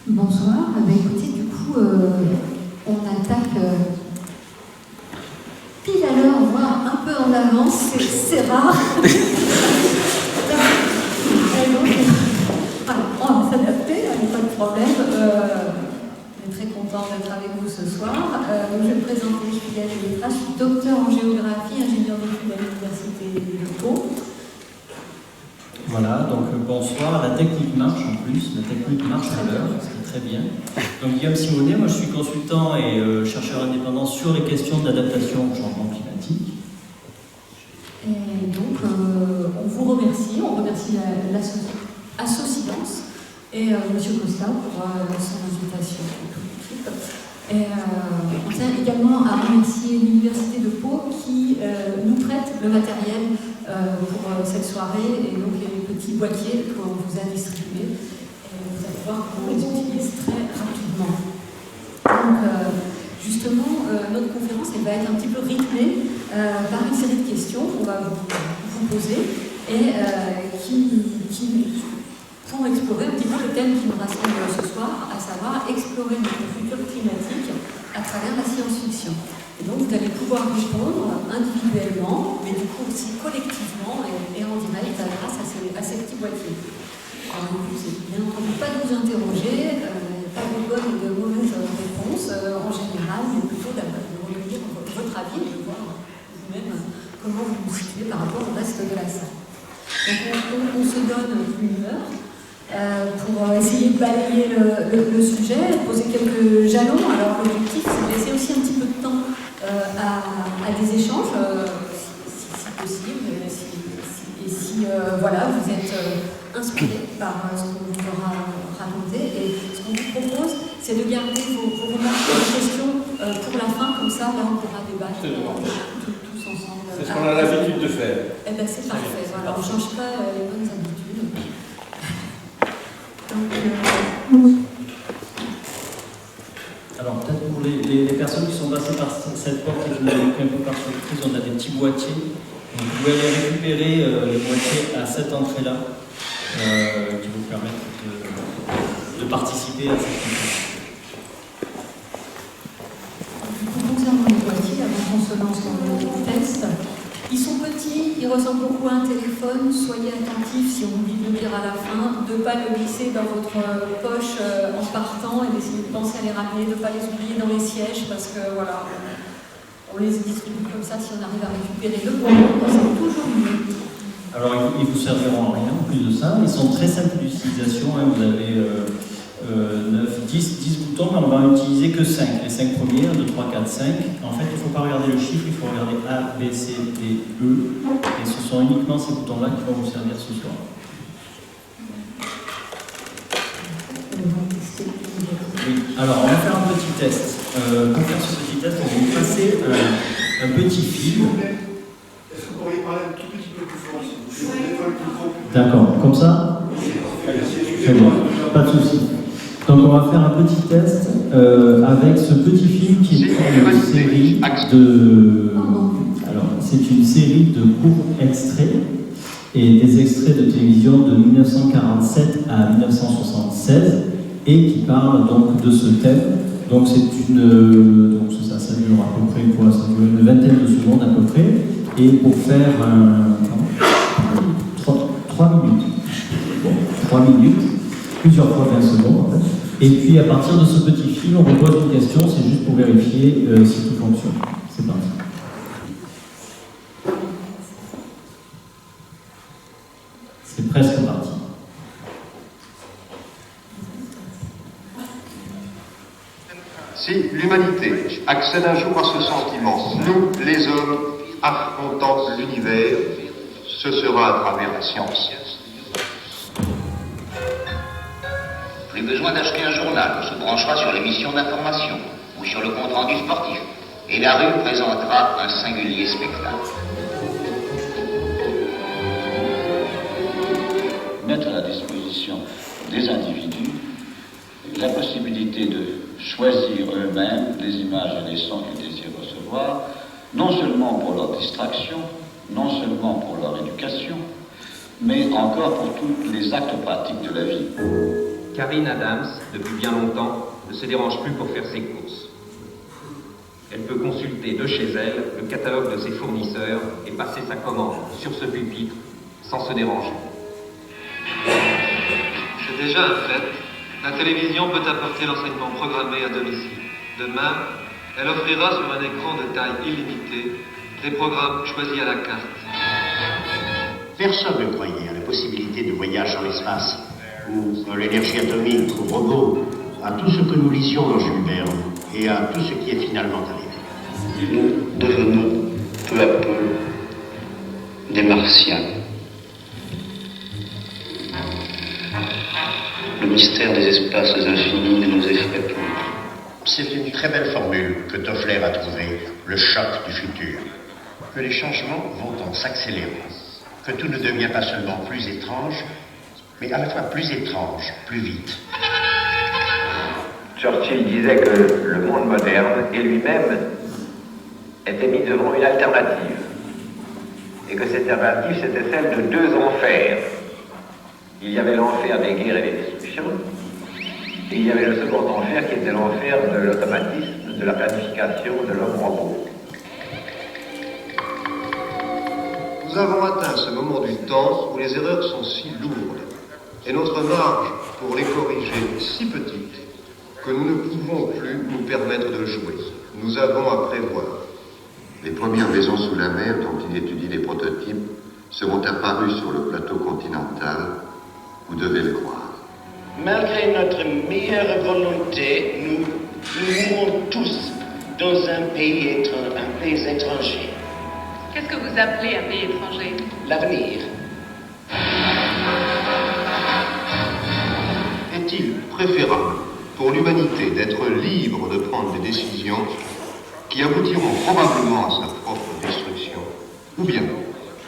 Bonsoir. Écoutez, du coup, on attaque pile à l'heure, voire un peu en avance, c'est rare. Donc, on va s'adapter, pas de problème. On est très content d'être avec vous ce soir. Je vais me présenter, je suis Gaëlle Létra, je suis docteur en géographie, ingénieur d'études à l'Université de Pau. Voilà, donc bonsoir, la technique marche en plus, la technique marche à l'heure, c'est très bien. Donc Guillaume Simonet, moi je suis consultant et chercheur indépendant sur les questions d'adaptation au changement climatique. Et donc on vous remercie, l'Associance et M. Costa pour son invitation et toute l'équipe. Et on tient également à remercier l'Université de Pau qui nous prête le matériel pour cette soirée et donc les petits boîtiers qu'on vous a distribués. Et vous allez voir comment on les utilise très rapidement. Donc justement, notre conférence elle va être un petit peu rythmée par une série de questions qu'on va vous poser et qui vont explorer un petit peu le thème qui nous rassemble ce soir, à savoir explorer notre futur climatique à travers la science-fiction. Et donc vous allez pouvoir répondre individuellement, mais du coup aussi collectivement et en direct grâce à ces petits boîtiers. Alors, c'est bien entendu pas de vous interroger, pas de bonnes et de mauvaises réponses en général, mais plutôt de recueillir votre avis et de voir vous-même comment vous vous situez par rapport au reste de la salle. Donc on se donne une heure pour essayer de balayer le sujet, poser quelques jalons. Alors l'objectif c'est de laisser aussi un petit peu de temps à des échanges, si possible, et si voilà, vous êtes inspiré par ce qu'on vous aura raconté. Et ce qu'on vous propose, c'est de garder vos remarques et vos questions pour la fin, comme ça, là on pourra débattre tous ensemble. C'est ce qu'on a l'habitude de faire. Eh bien c'est parfait, voilà, on ne change pas les bonnes habitudes. Donc, Alors peut-être pour les personnes qui sont passées par cette porte, je l'ai un peu par surprise, on a des petits boîtiers. Donc, vous pouvez aller récupérer les boîtiers à cette entrée-là, qui vous permettent de participer à cette conférence. Concernant les boîtiers, avant qu'on se lance dans le test, ils sont petits, ils ressemblent beaucoup à un téléphone. Soyez attentifs si on oublie de le dire à la fin, de ne pas le glisser dans votre poche en partant et d'essayer de penser à les ramener, de ne pas les oublier dans les sièges parce que voilà, on les distribue comme ça. Si on arrive à récupérer le bon nombre, c'est toujours mieux. Alors ils vous serviront à rien en plus de ça, ils sont très simples d'utilisation, hein. Vous avez 10 boutons, mais on va utiliser que 5, les 5 premiers, 1, 2, 3, 4, 5. En fait, il ne faut pas regarder le chiffre, il faut regarder A, B, C, D, E, et ce sont uniquement ces boutons-là qui vont vous servir ce soir. Oui. Alors, on va faire un petit test. Pour faire ce petit test, on va vous passer un petit film. Est-ce que vous pourriez parler un tout petit peu plus fort, s'il vous plaît? D'accord, Comme ça? Très bien, pas de souci. Donc on va faire un petit test avec ce petit film qui est une série de... Alors, c'est une série de courts extraits et des extraits de télévision de 1947 à 1976 et qui parlent donc de ce thème. Donc c'est donc ça dure à peu près quoi, ça dure une vingtaine de secondes à peu près. Et pour faire 3 minutes. Bon, 3 minutes, plusieurs fois 20 secondes en fait. Et puis à partir de ce petit film, on vous pose une question, c'est juste pour vérifier si tout fonctionne. C'est parti. C'est presque parti. Si l'humanité accède un jour à ce sentiment, nous, les hommes, affrontant l'univers, ce sera à travers la science. Plus besoin d'acheter un journal, on se branchera sur l'émission d'information ou sur le compte-rendu sportif. Et la rue présentera un singulier spectacle. Mettre à la disposition des individus la possibilité de choisir eux-mêmes les images et les sons qu'ils désirent recevoir, non seulement pour leur distraction, non seulement pour leur éducation, mais encore pour tous les actes pratiques de la vie. Karine Adams, depuis bien longtemps, ne se dérange plus pour faire ses courses. Elle peut consulter de chez elle le catalogue de ses fournisseurs et passer sa commande sur ce pupitre sans se déranger. C'est déjà un fait. La télévision peut apporter l'enseignement programmé à domicile. Demain, elle offrira sur un écran de taille illimitée des programmes choisis à la carte. Personne ne croyait à la possibilité de voyage dans l'espace, ou à l'énergie atomique, aux robots, à tout ce que nous lisions dans Jules Verne, et à tout ce qui est finalement arrivé. Nous devenons peu à peu des Martiens. Le mystère des espaces infinis ne nous effraie plus. C'est une très belle formule que Toffler a trouvée, le choc du futur. Que les changements vont en s'accélérant. Que tout ne devient pas seulement plus étrange, mais à la fois plus étrange, plus vite. Churchill disait que le monde moderne et lui-même étaient mis devant une alternative. Et que cette alternative, c'était celle de deux enfers. Il y avait l'enfer des guerres et des destructions, et il y avait le second enfer qui était l'enfer de l'automatisme, de la planification, de l'homme-robot. Nous avons atteint ce moment du temps où les erreurs sont si lourdes et notre marge pour les corriger si petite que nous ne pouvons plus nous permettre de jouer. Nous avons à prévoir. Les premières maisons sous la mer dont il étudie les prototypes seront apparues sur le plateau continental. Vous devez le croire. Malgré notre meilleure volonté, nous mourons tous dans un pays étranger. Qu'est-ce que vous appelez un pays étranger? L'avenir. Est-il préférable pour l'humanité d'être libre de prendre des décisions qui aboutiront probablement à sa propre destruction, ou bien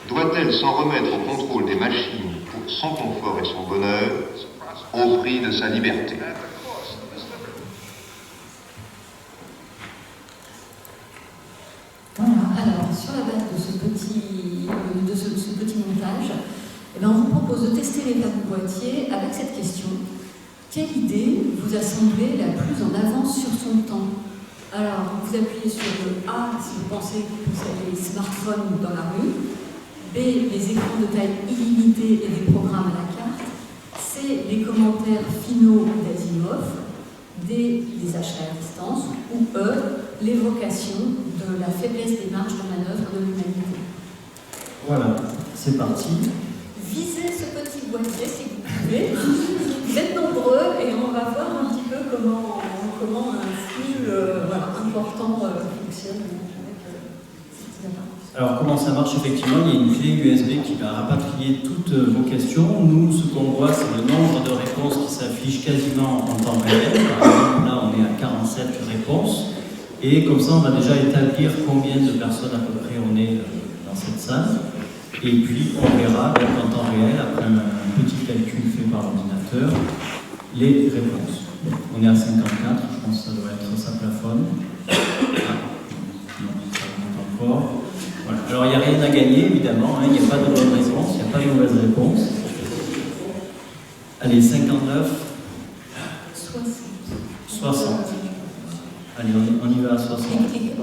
doit-elle s'en remettre au contrôle des machines pour son confort et son bonheur au prix de sa liberté? Voilà, alors sur la base de ce petit montage, eh bien, on vous propose de tester les tables boîtier avec cette question. Quelle idée vous a semblé la plus en avance sur son temps? Alors, vous appuyez sur le A si vous pensez que vous avez les smartphones dans la rue, B, les écrans de taille illimitée et des programmes à la carte, C, les commentaires finaux d'Asimov, D, les achats à distance, ou E, l'évocation de la faiblesse des marges de manœuvre de l'humanité. Voilà, c'est parti. Visez ce petit boîtier si vous pouvez. Vous êtes nombreux et on va voir un petit peu comment un flux important fonctionne avec ces appareils. Alors comment ça marche effectivement? Il y a une clé USB qui va rapatrier toutes vos questions. Nous, ce qu'on voit, c'est le nombre de réponses qui s'affiche quasiment en temps réel. Par exemple, là, on est à 47 réponses. Et comme ça, on va déjà établir combien de personnes à peu près on est dans cette salle. Et puis, on verra donc, en temps réel, après un petit calcul fait par l'ordinateur, les réponses. On est à 54, je pense que ça doit être ça plafonne. Non, ça monte encore. Voilà. Alors, il n'y a rien à gagner, évidemment, il n'y a pas de bonne réponse, il n'y a pas de mauvaise réponse. Allez, 59. 60. Allez, on y va à 60. Il y a quelques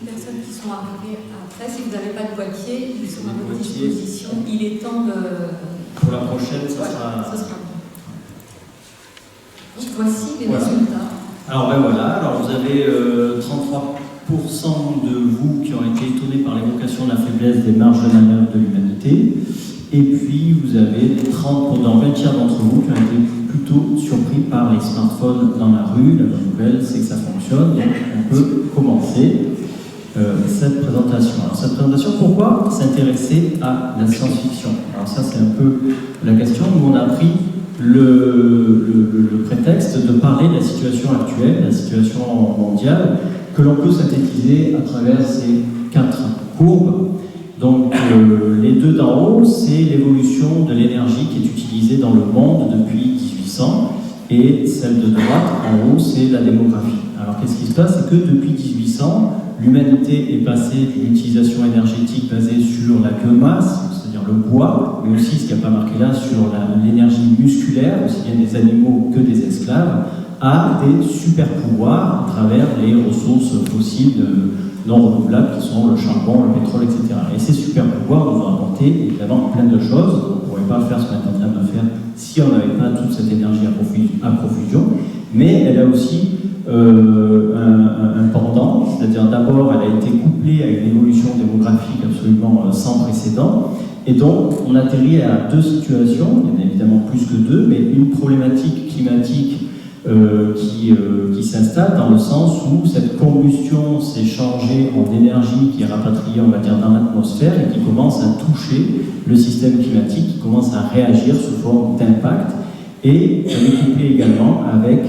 personnes qui sont arrivées après. Si vous n'avez pas de boîtier, ils sont à votre disposition. Il est temps de... Pour la prochaine, ça sera... Donc, voici les résultats. Alors, ben voilà. Alors, vous avez 33% de vous qui ont été étonnés par l'évocation de la faiblesse des marges de manœuvre de l'humanité. Et puis, vous avez 30, dans 20 tiers d'entre vous qui ont été plutôt surpris par les smartphones dans la rue. La bonne nouvelle, c'est que ça fonctionne. Donc, on peut commencer cette présentation. Alors, cette présentation, pourquoi s'intéresser à la science-fiction? Alors, ça, c'est un peu la question. Nous, on a pris le prétexte de parler de la situation actuelle, la situation mondiale, que l'on peut synthétiser à travers ces 4 courbes. Donc les deux d'en haut, c'est l'évolution de l'énergie qui est utilisée dans le monde depuis 1800, et celle de droite, en haut, c'est la démographie. Alors qu'est-ce qui se passe? C'est que depuis 1800, l'humanité est passée d'une utilisation énergétique basée sur la biomasse, c'est-à-dire le bois, mais aussi, ce qui n'a pas marqué là, sur l'énergie musculaires, aussi bien des animaux que des esclaves, à des super-pouvoirs à travers les ressources fossiles non renouvelables qui sont le charbon, le pétrole, etc. Et ces super-pouvoirs nous ont apporté évidemment plein de choses. On ne pourrait pas faire ce qu'on est en train de faire si on n'avait pas toute cette énergie à profusion, mais elle a aussi un pendant, c'est-à-dire d'abord elle a été couplée à une évolution démographique absolument sans précédent, et donc on atterrit à deux situations, il y en a évidemment plus que deux, mais une problématique climatique qui s'installe dans le sens où cette combustion s'est changée en énergie qui est rapatriée, on va dire, dans l'atmosphère et qui commence à toucher le système climatique, qui commence à réagir sous forme d'impact, et elle est couplée également avec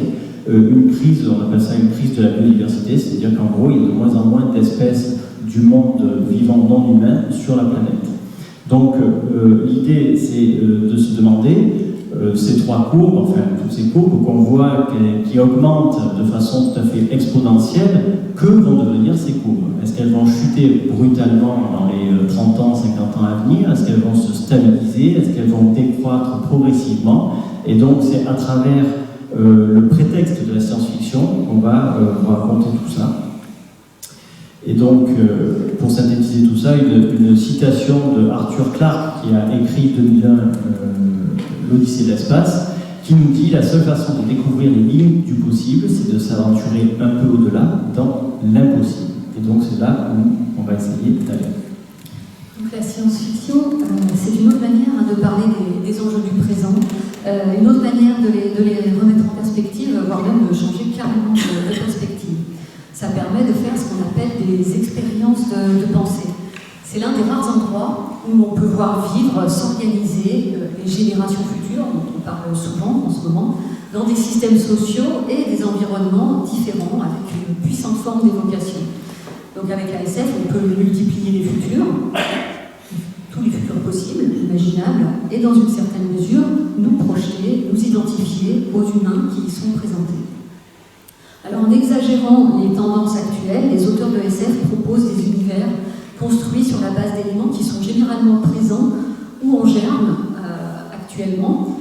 une crise, on appelle ça une crise de la biodiversité, c'est-à-dire qu'en gros, il y a de moins en moins d'espèces du monde vivant non humain sur la planète. Donc l'idée, c'est de se demander, ces trois courbes, enfin toutes ces courbes qu'on voit qui augmentent de façon tout à fait exponentielle, que vont devenir ces courbes? Est-ce qu'elles vont chuter brutalement dans les 30 ans, 50 ans à venir? Est-ce qu'elles vont se stabiliser? Est-ce qu'elles vont décroître progressivement? Et donc c'est à travers le prétexte de la science-fiction qu'on va vous raconter tout ça. Et donc, pour synthétiser tout ça, une citation de Arthur Clarke, qui a écrit 2001 l'Odyssée de l'espace, qui nous dit: la seule façon de découvrir les limites du possible, c'est de s'aventurer un peu au-delà dans l'impossible. Et donc c'est là où on va essayer d'aller. Donc la science-fiction, c'est une autre manière de parler des enjeux du présent, une autre manière de les remettre en perspective, voire même de changer carrément de perspective. Ça permet de faire ce qu'on appelle des expériences de pensée. C'est l'un des rares endroits où on peut voir vivre, s'organiser les générations futures, dont on parle souvent en ce moment, dans des systèmes sociaux et des environnements différents, avec une puissante forme d'évocation. Donc avec la SF, on peut multiplier les futurs, tous les futurs possibles, imaginables, et dans une certaine mesure, nous projeter, nous identifier aux humains qui y sont présentés. Alors en exagérant les tendances actuelles, les auteurs de SF proposent des univers construits sur la base d'éléments qui sont généralement présents ou en germe actuellement,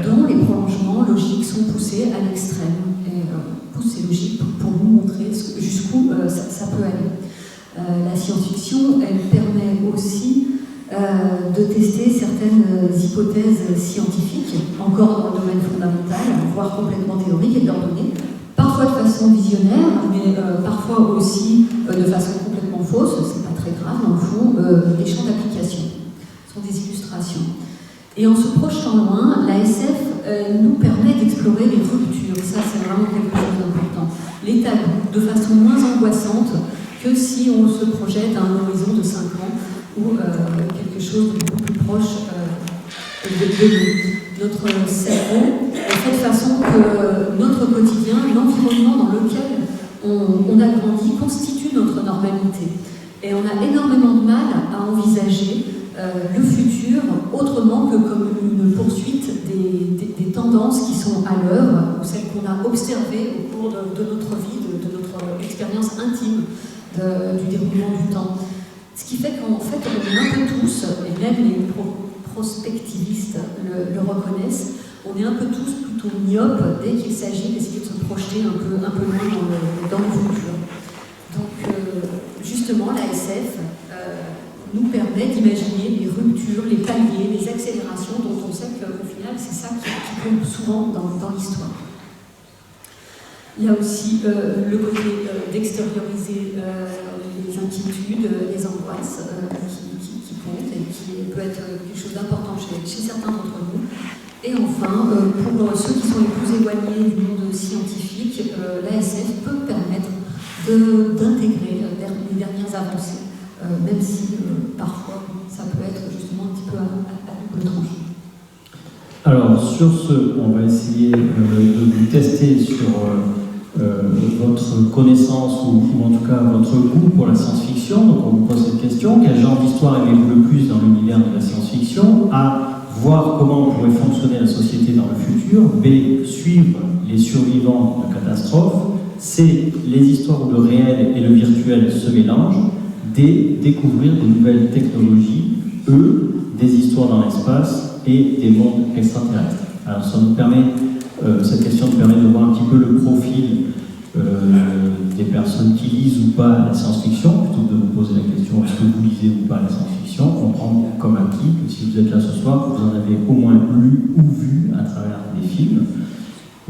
dont les prolongements logiques sont poussés à l'extrême. Et poussés logiques pour nous montrer jusqu'où ça peut aller. La science-fiction, elle permet aussi de tester certaines hypothèses scientifiques, encore dans le domaine fondamental, voire complètement théorique, et de leur donner parfois de façon visionnaire, mais parfois aussi de façon complètement fausse, c'est pas très grave, dans le fond, des champs d'application. Ce sont des illustrations. Et en se projetant loin, la SF nous permet d'explorer les ruptures. Ça, c'est vraiment quelque chose d'important. Les tabous, de façon moins angoissante que si on se projette à un horizon de 5 ans ou quelque chose de beaucoup plus proche de nous. Notre cerveau est fait de façon que notre quotidien, l'environnement dans lequel on a grandi, constitue notre normalité. Et on a énormément de mal à envisager le futur autrement que comme une poursuite des tendances qui sont à l'œuvre, ou celles qu'on a observées au cours de notre vie, de notre expérience intime du déroulement du temps. Ce qui fait qu'en fait, on est un peu tous, et même les prospectivistes le reconnaissent, on est un peu tous plutôt myopes dès qu'il s'agit d'essayer de se projeter un peu loin dans le futur. Donc, justement, la SF nous permet d'imaginer les ruptures, les paliers, les accélérations dont on sait qu'au final, c'est ça qui compte souvent dans l'histoire. Il y a aussi le côté d'extérioriser les inquiétudes, les angoisses qui comptent et qui peut être quelque chose d'important chez certains d'entre nous. Et enfin, pour ceux qui sont les plus éloignés du monde scientifique, l'ASF peut permettre d'intégrer les dernières avancées, même si parfois ça peut être justement un petit peu à double tranchant. Alors sur ce, on va essayer de vous tester sur votre connaissance ou en tout cas votre goût pour la science-fiction. Donc on vous pose cette question: quel genre d'histoire aimez-vous le plus dans l'univers de la science-fiction? A, voir comment pourrait fonctionner la société dans le futur. B, suivre les survivants de catastrophes. C, les histoires où le réel et le virtuel se mélangent. D, découvrir de nouvelles technologies. E, des histoires dans l'espace et des mondes extraterrestres. Alors nous permet, cette question nous permet de voir un petit peu le profil des personnes qui lisent ou pas la science-fiction, plutôt que de vous poser la question est-ce que vous lisez ou pas la science-fiction. On prend comme acquis que si vous êtes là ce soir, vous en avez au moins lu ou vu à travers des films.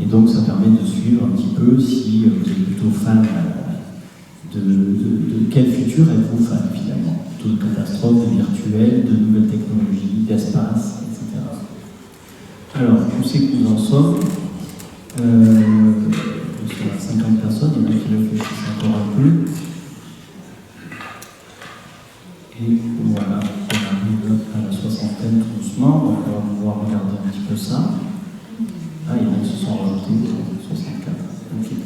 Et donc ça permet de suivre un petit peu si vous êtes plutôt fan de quel futur êtes-vous fan finalement, plutôt de catastrophes, de virtuels, de nouvelles technologies, d'espace, etc. Alors, où c'est que nous en sommes sur la 50 personnes, il y en a qui réfléchissent encore un peu. Et voilà, on arrive à la soixantaine tout doucement, donc on va pouvoir regarder un petit peu ça. Ah, il y en a qui se sont rajoutés, 64. Okay.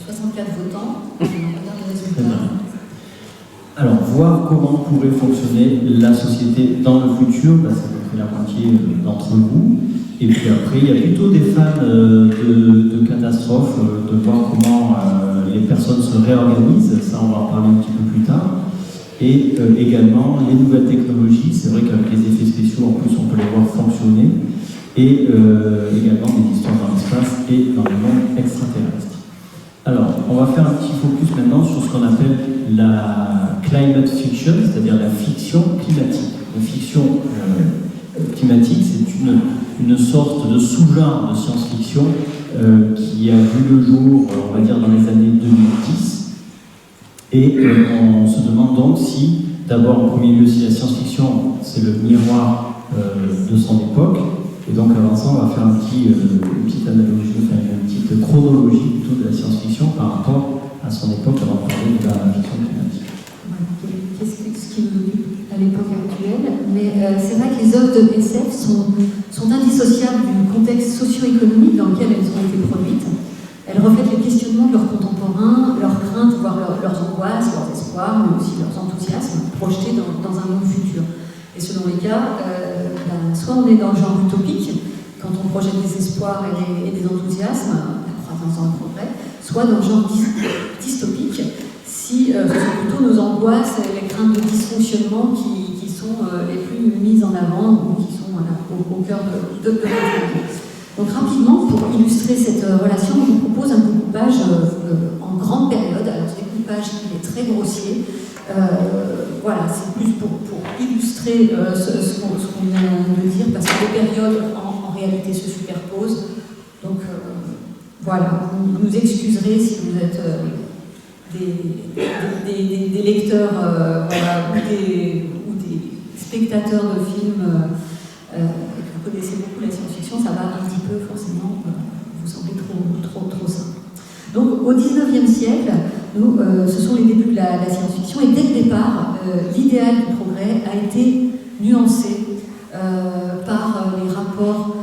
64 votants, on regarde les résultats. Alors, voir comment pourrait fonctionner la société dans le futur, parce que c'est la moitié d'entre vous. Et puis après, il y a plutôt des fans de catastrophes, de voir comment les personnes se réorganisent, ça on va en parler un petit peu plus tard. Et également les nouvelles technologies, c'est vrai qu'avec les effets spéciaux en plus on peut les voir fonctionner, et également des histoires dans l'espace et dans le monde extraterrestre. Alors, on va faire un petit focus maintenant sur ce qu'on appelle la climate fiction, c'est-à-dire la fiction climatique. La fiction climatique, c'est une sorte de sous-genre de science-fiction qui a vu le jour, on va dire, dans les années 2010. Et on se demande donc si, d'abord, en premier lieu, si la science-fiction, c'est le miroir de son époque. Et donc, avant ça, on va faire une petite analogie, enfin, une petite chronologie plutôt de la science-fiction par rapport à son époque, avant de parler de la fiction climatique. Qu'est-ce qui nous occupe à l'époque actuelle? Mais c'est vrai que les œuvres de SF sont indissociables du contexte socio-économique dans lequel elles ont été produites. Elles reflètent les questionnements de leurs contemporains, leurs craintes, voire leurs angoisses, leurs espoirs, mais aussi leurs enthousiasmes projetés dans un monde futur. Et selon les cas, soit on est dans le genre utopique, quand on projette des espoirs et des enthousiasmes, la croissance dans le progrès, soit dans le genre dystopique, si ce sont plutôt nos angoisses et les craintes de dysfonctionnement qui sont les plus mises en avant ou qui sont au cœur de notre vie. Donc rapidement, pour illustrer cette relation, je vous propose un découpage en grande période. Alors ce découpage il est très grossier. Voilà, c'est plus pour illustrer ce qu'on vient de dire, parce que les périodes en réalité se superposent. Donc voilà, vous nous excuserez si vous êtes des lecteurs voilà, ou des spectateurs de films et que vous connaissez beaucoup la science-fiction, ça va un petit peu forcément vous sembler trop simple. Donc au XIXe siècle, ce sont les débuts de la science-fiction, et dès le départ, l'idéal du progrès a été nuancé par les rapports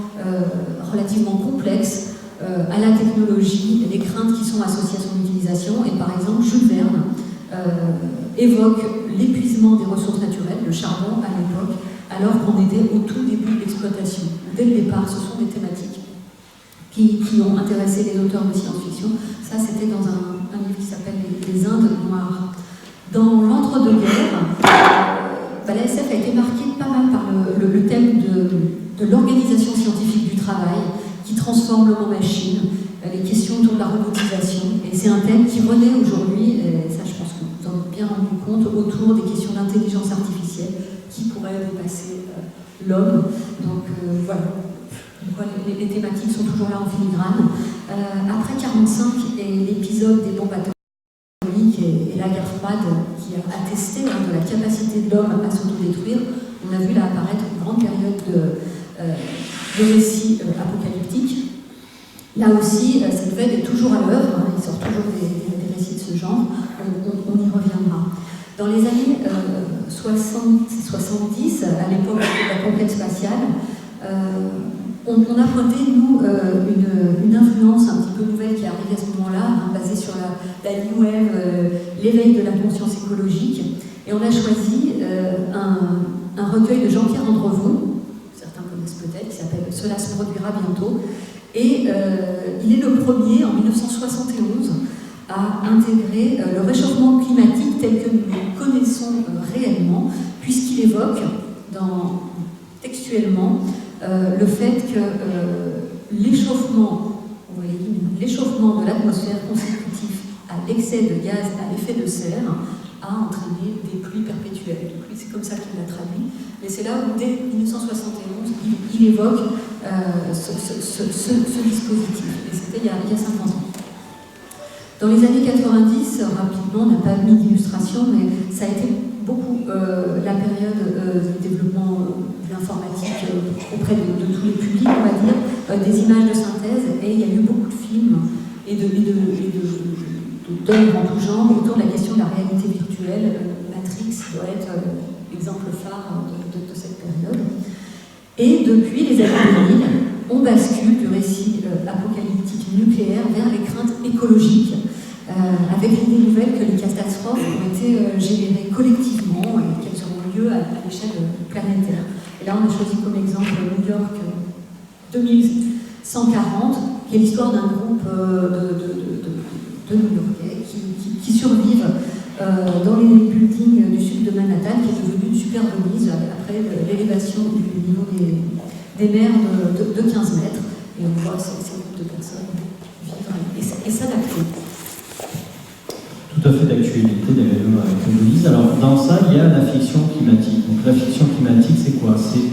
relativement complexes à la technologie, les craintes qui sont associées à son utilisation. Et par exemple, Jules Verne évoque l'épuisement des ressources naturelles, le charbon à l'époque, alors qu'on était au tout début de l'exploitation. Dès le départ, ce sont des thématiques qui ont intéressé les auteurs de science-fiction. Ça, c'était dans un livre qui s'appelle Les Indes noires. Dans l'entre-deux-guerres, la SF a été marquée pas mal par le thème de l'organisation scientifique du travail, qui transforme l'homme en machine, les questions autour de la robotisation. Et c'est un thème qui renaît aujourd'hui, et ça je pense que vous en avez bien rendu compte, autour des questions d'intelligence artificielle qui pourraient dépasser l'homme. Donc voilà. Les thématiques sont toujours là en filigrane. Après 1945 et l'épisode des bombes atomiques et la guerre froide qui a attesté de la capacité de l'homme à s'autodétruire, on a vu là apparaître une grande période de récits apocalyptiques. Là aussi, cette veine est toujours à l'œuvre, il sort toujours des récits de ce genre, on y reviendra. Dans les années 60-70, à l'époque de la conquête spatiale, on a pointé, nous, une influence un petit peu nouvelle qui est arrivée à ce moment-là, basée sur la New Wave, l'éveil de la conscience écologique. Et on a choisi un recueil de Jean-Pierre Andrevon, certains connaissent peut-être, qui s'appelle « Cela se produira bientôt ». Et il est le premier, en 1971, à intégrer le réchauffement climatique tel que nous le connaissons réellement, puisqu'il évoque textuellement le fait que l'échauffement de l'atmosphère consécutif à l'excès de gaz à effet de serre a entraîné des pluies perpétuelles. Donc, c'est comme ça qu'il l'a traduit. Mais c'est là où, dès 1971, il évoque ce dispositif. Et c'était il y a 50 ans. Dans les années 90, rapidement, on n'a pas mis d'illustration, mais ça a été beaucoup la période du développement de l'informatique auprès de tous les publics, on va dire, des images de synthèse, et il y a eu beaucoup de films et d'œuvres en tout genre autour de la question de la réalité virtuelle. Matrix doit être l'exemple phare de cette période. Et depuis les années 2000, on bascule du récit apocalyptique nucléaire vers les craintes écologiques, avec l'idée nouvelle que les catastrophes ont été générées collectivement et qu'elles auront lieu à l'échelle planétaire. Et là, on a choisi comme exemple New York 2140, qui est l'histoire d'un groupe de New-Yorkais qui survivent dans les buildings du sud de Manhattan, qui est devenu une super Venise après l'élévation du niveau des mers de 15 mètres. Et on voit ces groupes de personnes vivre et s'adapter. Tout à fait d'actualité d'ailleurs avec Venise. Alors dans ça, il y a la fiction climatique. Donc la fiction climatique, c'est quoi? C'est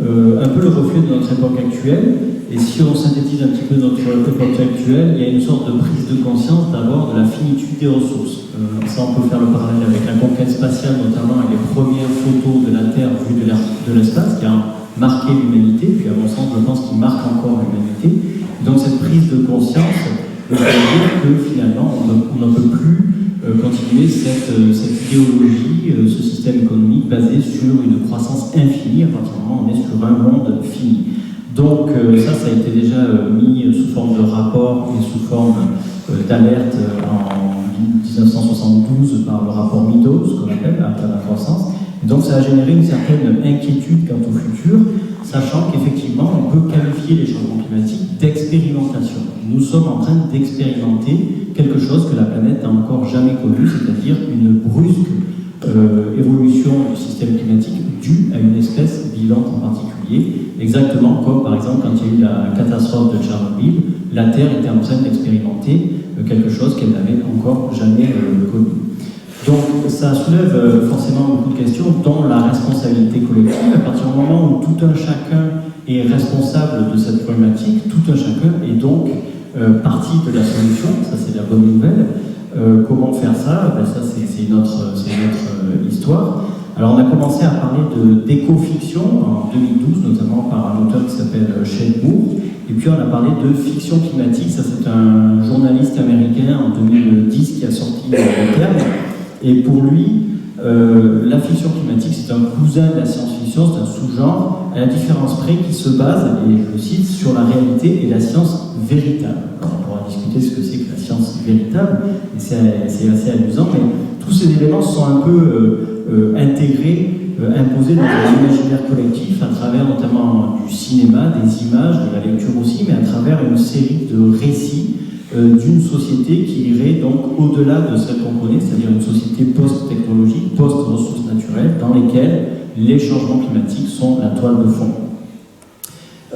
un peu le reflet de notre époque actuelle. Et si on synthétise un petit peu notre époque actuelle, il y a une sorte de prise de conscience d'abord de la finitude des ressources. Ça, on peut faire le parallèle avec la conquête spatiale, notamment avec les premières photos de la Terre vue de l'espace, qui a marqué l'humanité, puis à mon sens, je pense qu'il marque encore l'humanité. Donc cette prise de conscience veut dire que finalement, on ne peut plus continuer cette idéologie, ce système économique basé sur une croissance infinie. À partir du moment où on est sur un monde fini. Donc ça a été déjà mis sous forme de rapport et sous forme d'alerte en 1972 par le rapport Meadows, ce qu'on appelle la croissance. Et donc ça a généré une certaine inquiétude quant au futur, sachant qu'effectivement on peut qualifier les changements climatiques d'expérimentation. Nous sommes en train d'expérimenter quelque chose que la planète n'a encore jamais connu, c'est-à-dire une brusque évolution du système climatique due à une espèce vivante en particulier, exactement comme par exemple quand il y a eu la catastrophe de Tchernobyl, la Terre était en train d'expérimenter quelque chose qu'elle n'avait encore jamais connu. Donc ça soulève forcément beaucoup de questions, dont la responsabilité collective. À partir du moment où tout un chacun est responsable de cette problématique, tout un chacun est donc partie de la solution. Ça c'est la bonne nouvelle. Comment faire ça? Ben ça c'est notre histoire. Alors on a commencé à parler d'éco-fiction en 2012, notamment par un auteur qui s'appelle Shane Moore. Et puis on a parlé de fiction climatique. Ça c'est un journaliste américain en 2010 qui a sorti le terme. Et pour lui, la fiction climatique, c'est un cousin de la science-fiction, c'est un sous-genre, à la différence près qui se base, et je le cite, sur la réalité et la science véritable. Alors, on pourra discuter ce que c'est que la science véritable, et c'est assez amusant, mais tous ces éléments sont un peu intégrés, imposés dans l'imaginaire collectif, à travers notamment du cinéma, des images, de la lecture aussi, mais à travers une série de récits d'une société qui irait donc au-delà de celle qu'on connaît, c'est-à-dire une société post-technologique, post-ressources naturelles, dans lesquelles les changements climatiques sont la toile de fond.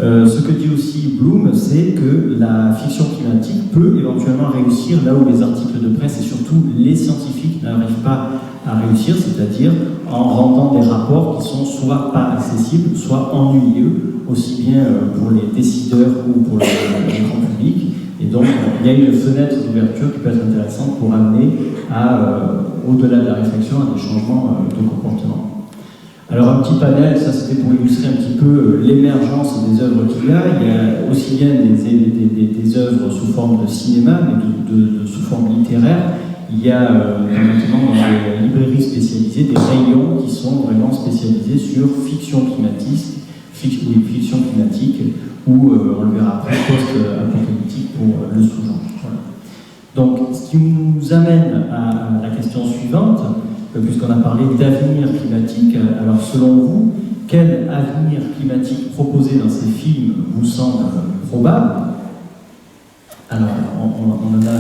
Ce que dit aussi Bloom, c'est que la fiction climatique peut éventuellement réussir là où les articles de presse et surtout les scientifiques n'arrivent pas à réussir, c'est-à-dire en rendant des rapports qui sont soit pas accessibles, soit ennuyeux, aussi bien pour les décideurs ou pour le grand public. Et donc, il y a une fenêtre d'ouverture qui peut être intéressante pour amener au-delà de la réflexion, à des changements de comportement. Alors, un petit panel, ça c'était pour illustrer un petit peu l'émergence des œuvres qu'il y a. Il y a aussi bien des œuvres sous forme de cinéma, mais sous forme littéraire. Il y a maintenant dans les librairies spécialisées des rayons qui sont vraiment spécialisés sur fiction climatique, ou on le verra après, post-apocalyptique pour le sous-genre. Voilà. Donc, ce qui nous amène à la question suivante, puisqu'on a parlé d'avenir climatique, alors selon vous, quel avenir climatique proposé dans ces films vous semble probable? Alors, on en a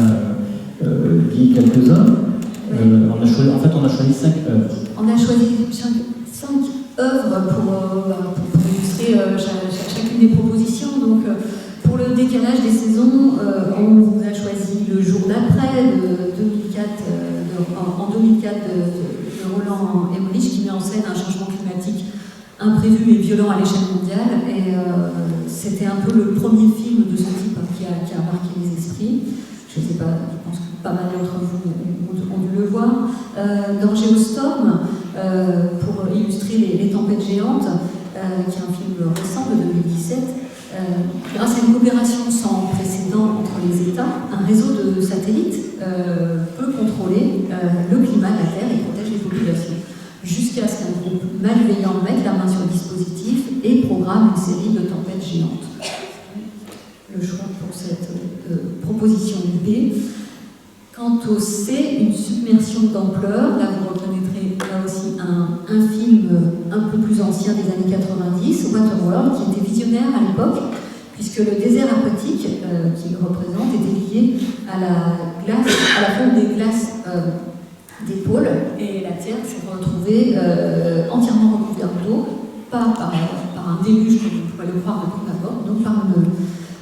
dit quelques-uns. On a choisi 5 œuvres. On a choisi 5 œuvres pour illustrer chacune des propositions. Donc, pour le décalage des saisons, on vous a choisi Le jour d'après en 2004 de Roland Emmerich, qui met en scène un changement climatique imprévu et violent à l'échelle mondiale. Et c'était un peu le premier film de ce type qui a marqué les esprits. Je ne sais pas, je pense que pas mal d'entre vous ont dû le voir. Dans Geostorm, pour illustrer les tempêtes géantes, qui est un film récent de 2017, grâce à une coopération sans précédent entre les États, un réseau de satellites peut contrôler le climat de la Terre et protège les populations, jusqu'à ce qu'un groupe malveillant mette la main sur le dispositif et programme une série de tempêtes géantes. Le choix pour cette proposition B. Quant au C, une submersion d'ampleur, là vous reconnaîtrez là aussi un film un peu plus ancien des années 90, Waterworld, qui était visionnaire à l'époque, puisque le désert aquatique qu'il représente était lié à la fonte des glaces des pôles, et la Terre s'est retrouvée entièrement recouverte d'eau, pas par un déluge comme on pourrait le croire de prime abord, donc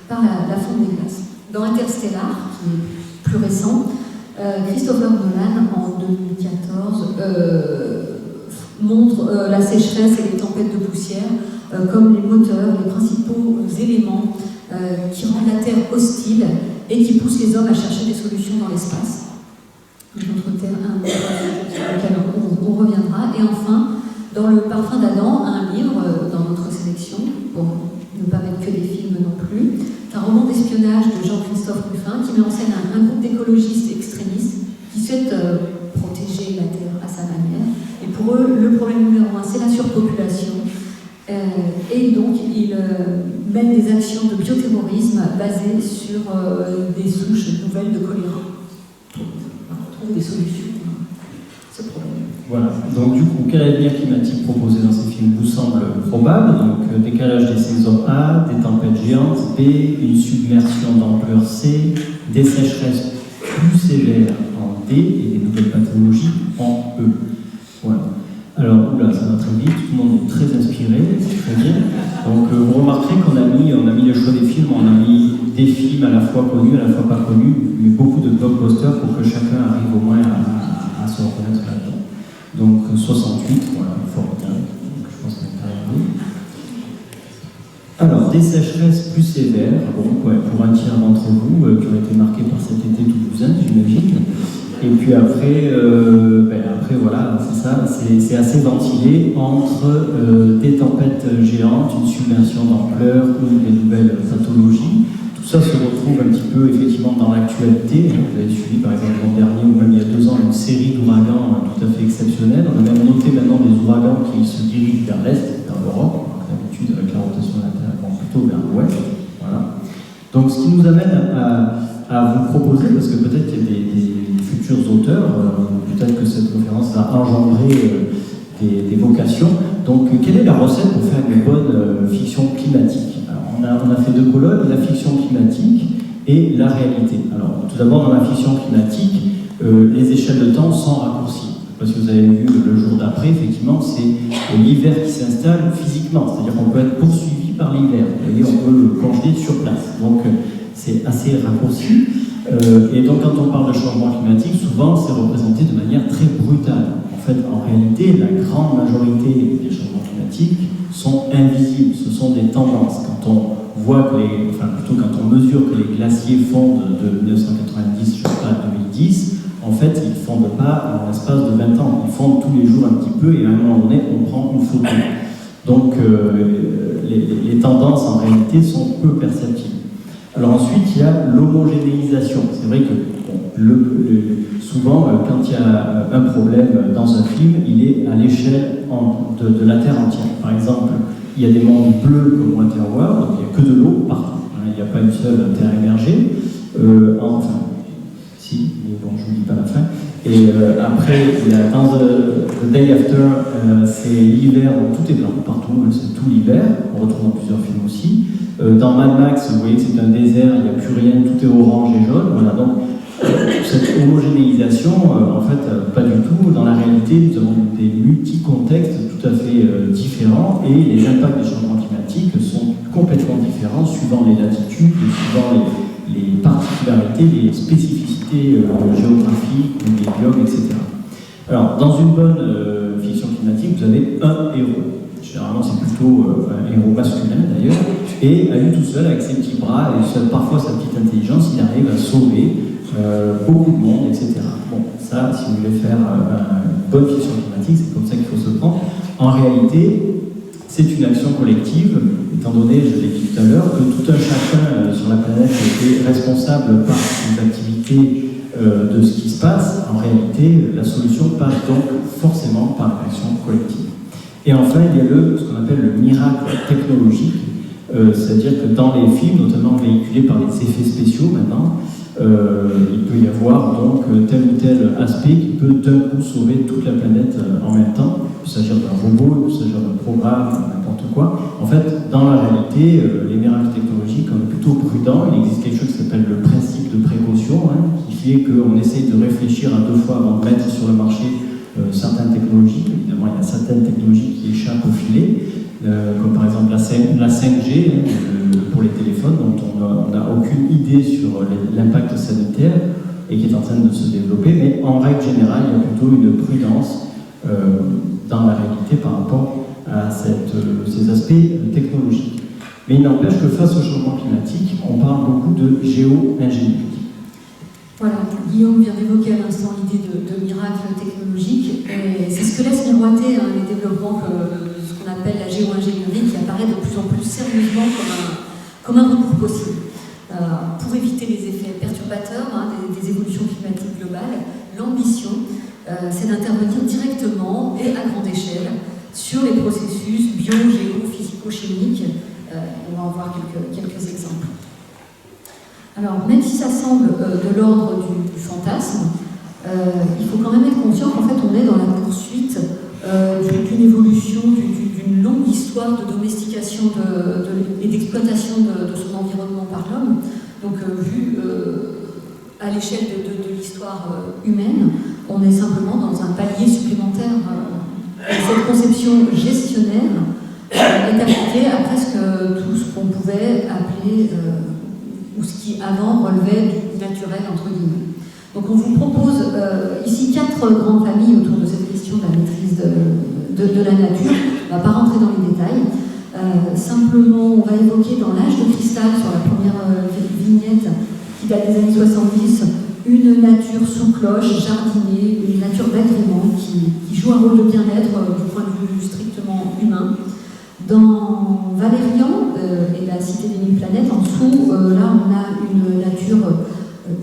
par la fonte des glaces. Dans Interstellar, qui est plus récent, Christopher Nolan, en 2014, montre la sécheresse et les tempêtes de poussière comme les moteurs, les principaux éléments qui rendent la Terre hostile et qui poussent les hommes à chercher des solutions dans l'espace. Notre Terre, sur lequel on reviendra. Et enfin, dans Le Parfum d'Adam, un livre dans notre sélection, pour ne pas mettre que des films non plus, c'est un roman d'espionnage de Jean-Christophe Ruffin qui met en scène un groupe d'écologistes extrémistes qui souhaitent protéger la Terre à sa manière. Et pour eux, le problème numéro 1, c'est la surpopulation. Et donc, ils mènent des actions de bioterrorisme basées sur des souches nouvelles de choléra. Trouver des solutions à ce problème. Voilà, donc du coup, quel avenir climatique proposé dans ces films vous semble probable? Donc, décalage des saisons A, des tempêtes géantes, B, une submersion d'ampleur C, des sécheresses plus sévères en D et des nouvelles pathologies en E. Voilà. Alors, là, ça va très vite, tout le monde est très inspiré, c'est très bien. Donc, vous remarquerez qu'on a mis le choix des films, on a mis des films à la fois connus, à la fois pas connus, mais beaucoup de blockbusters pour que chacun arrive au moins à se reconnaître là-dedans. Donc 68, voilà, fort bien, donc je pense qu'on est arrivé. Alors, des sécheresses plus sévères, bon, ouais, pour un tiers d'entre vous qui ont été marqués par cet été toulousain, j'imagine. Et puis après voilà, c'est ça, c'est assez ventilé entre des tempêtes géantes, une submersion d'ampleur ou des nouvelles pathologies. Tout ça se retrouve un petit peu effectivement dans l'actualité. Vous avez suivi par exemple l'an dernier ou même il y a 2 ans une série d'ouragans tout à fait exceptionnels. On a même noté maintenant des ouragans qui se dirigent vers l'est, vers l'Europe, alors que d'habitude avec la rotation de la Terre, vont plutôt vers l'ouest. Voilà. Donc ce qui nous amène à vous proposer, parce que peut-être qu'il y a des futurs auteurs, peut-être que cette conférence va engendrer des vocations. Donc quelle est la recette pour faire une bonne fiction climatique? On a fait 2 colonnes, la fiction climatique et la réalité. Alors, tout d'abord, dans la fiction climatique, les échelles de temps sont raccourcies. Parce que vous avez vu le jour d'après, effectivement, c'est l'hiver qui s'installe physiquement. C'est-à-dire qu'on peut être poursuivi par l'hiver. Vous voyez, on peut le congeler sur place. Donc, c'est assez raccourci. Et donc, quand on parle de changement climatique, souvent, c'est représenté de manière très brutale. En fait, en réalité, la grande majorité des changements climatiques sont invisibles, ce sont des tendances. Quand on voit que quand on mesure que les glaciers fondent de 1990 jusqu'à 2010, en fait, ils ne fondent pas en l'espace de 20 ans, ils fondent tous les jours un petit peu et à un moment donné, on prend une photo. Donc, les tendances en réalité sont peu perceptibles. Alors ensuite, il y a l'homogénéisation. C'est vrai que souvent, quand il y a un problème dans un film, il est à l'échelle de la Terre entière. Par exemple, il y a des mondes bleus comme Waterworld, donc il n'y a que de l'eau partout. Il n'y a pas une seule terre émergée. Si, mais bon, je ne vous dis pas la fin. Et après, dans The Day After, c'est l'hiver, tout est blanc partout, c'est tout l'hiver. On retrouve dans plusieurs films aussi. Dans Mad Max, vous voyez que c'est un désert, il n'y a plus rien, tout est orange et jaune. Voilà, donc cette homogénéisation, en fait, pas du tout. Dans la réalité, nous avons des multi-contextes tout à fait différents et les impacts des changements climatiques sont complètement différents différents suivant les latitudes, suivant les particularités, les spécificités géographiques, des biomes, etc. Alors, dans une bonne fiction climatique, vous avez un héros. Généralement, c'est plutôt un héros masculin d'ailleurs, et à lui tout seul, avec ses petits bras et parfois sa petite intelligence, il arrive à sauver beaucoup de monde, etc. Bon, ça, si vous voulez faire une bonne fiction climatique, c'est comme ça qu'il faut se prendre. En réalité, c'est une action collective, étant donné, je l'ai dit tout à l'heure, que tout un chacun sur la planète était responsable par ses activités de ce qui se passe. En réalité, la solution passe donc forcément par une action collective. Et enfin, il y a ce qu'on appelle le miracle technologique, c'est-à-dire que dans les films, notamment véhiculés par les effets spéciaux maintenant, il peut y avoir donc tel ou tel aspect qui peut d'un coup sauver toute la planète en même temps. Il peut s'agir d'un robot, il peut s'agir d'un programme, n'importe quoi. En fait, dans la réalité, les miracles technologiques, on est plutôt prudent. Il existe quelque chose qui s'appelle le principe de précaution, qui fait qu'on essaie de réfléchir à 2 fois avant de mettre sur le marché certaines technologies. Évidemment, il y a certaines technologies qui échappent au filet, comme par exemple la 5G pour les téléphones, dont on n'a aucune idée sur l'impact sanitaire et qui est en train de se développer, mais en règle générale, il y a plutôt une prudence dans la réalité par rapport à ces aspects technologiques. Mais il n'empêche que face au changement climatique, on parle beaucoup de géo-ingénierie. Voilà, Guillaume vient d'évoquer à l'instant l'idée de miracle technologique, et c'est ce que laisse miroiter les développements de ce qu'on appelle la géo-ingénierie, qui apparaît de plus en plus sérieusement comme un recours possible. Pour éviter les effets perturbateurs des évolutions climatiques globales, l'ambition, c'est d'intervenir directement et à grande échelle sur les processus bio, géo, physico-chimiques. On va en voir quelques exemples. Alors, même si ça semble de l'ordre du fantasme, il faut quand même être conscient qu'en fait, on est dans la poursuite d'une évolution, d'une longue histoire de domestication et d'exploitation de son environnement par l'homme. Donc, vu à l'échelle de l'histoire humaine, on est simplement dans un palier supplémentaire. Et cette conception gestionnaire est appliquée à presque tout ce qu'on pouvait appeler ou ce qui avant relevait du naturel, entre guillemets. Donc on vous propose ici 4 grandes familles autour de cette question de la maîtrise de la nature. On ne va pas rentrer dans les détails. Simplement, on va évoquer dans l'âge de cristal, sur la première vignette qui date des années 70, une nature sous cloche, jardinée, une nature d'agrément qui joue un rôle de bien-être du point de vue strictement humain. Dans Valérian et la Cité des 1000 planètes, en dessous, là on a une nature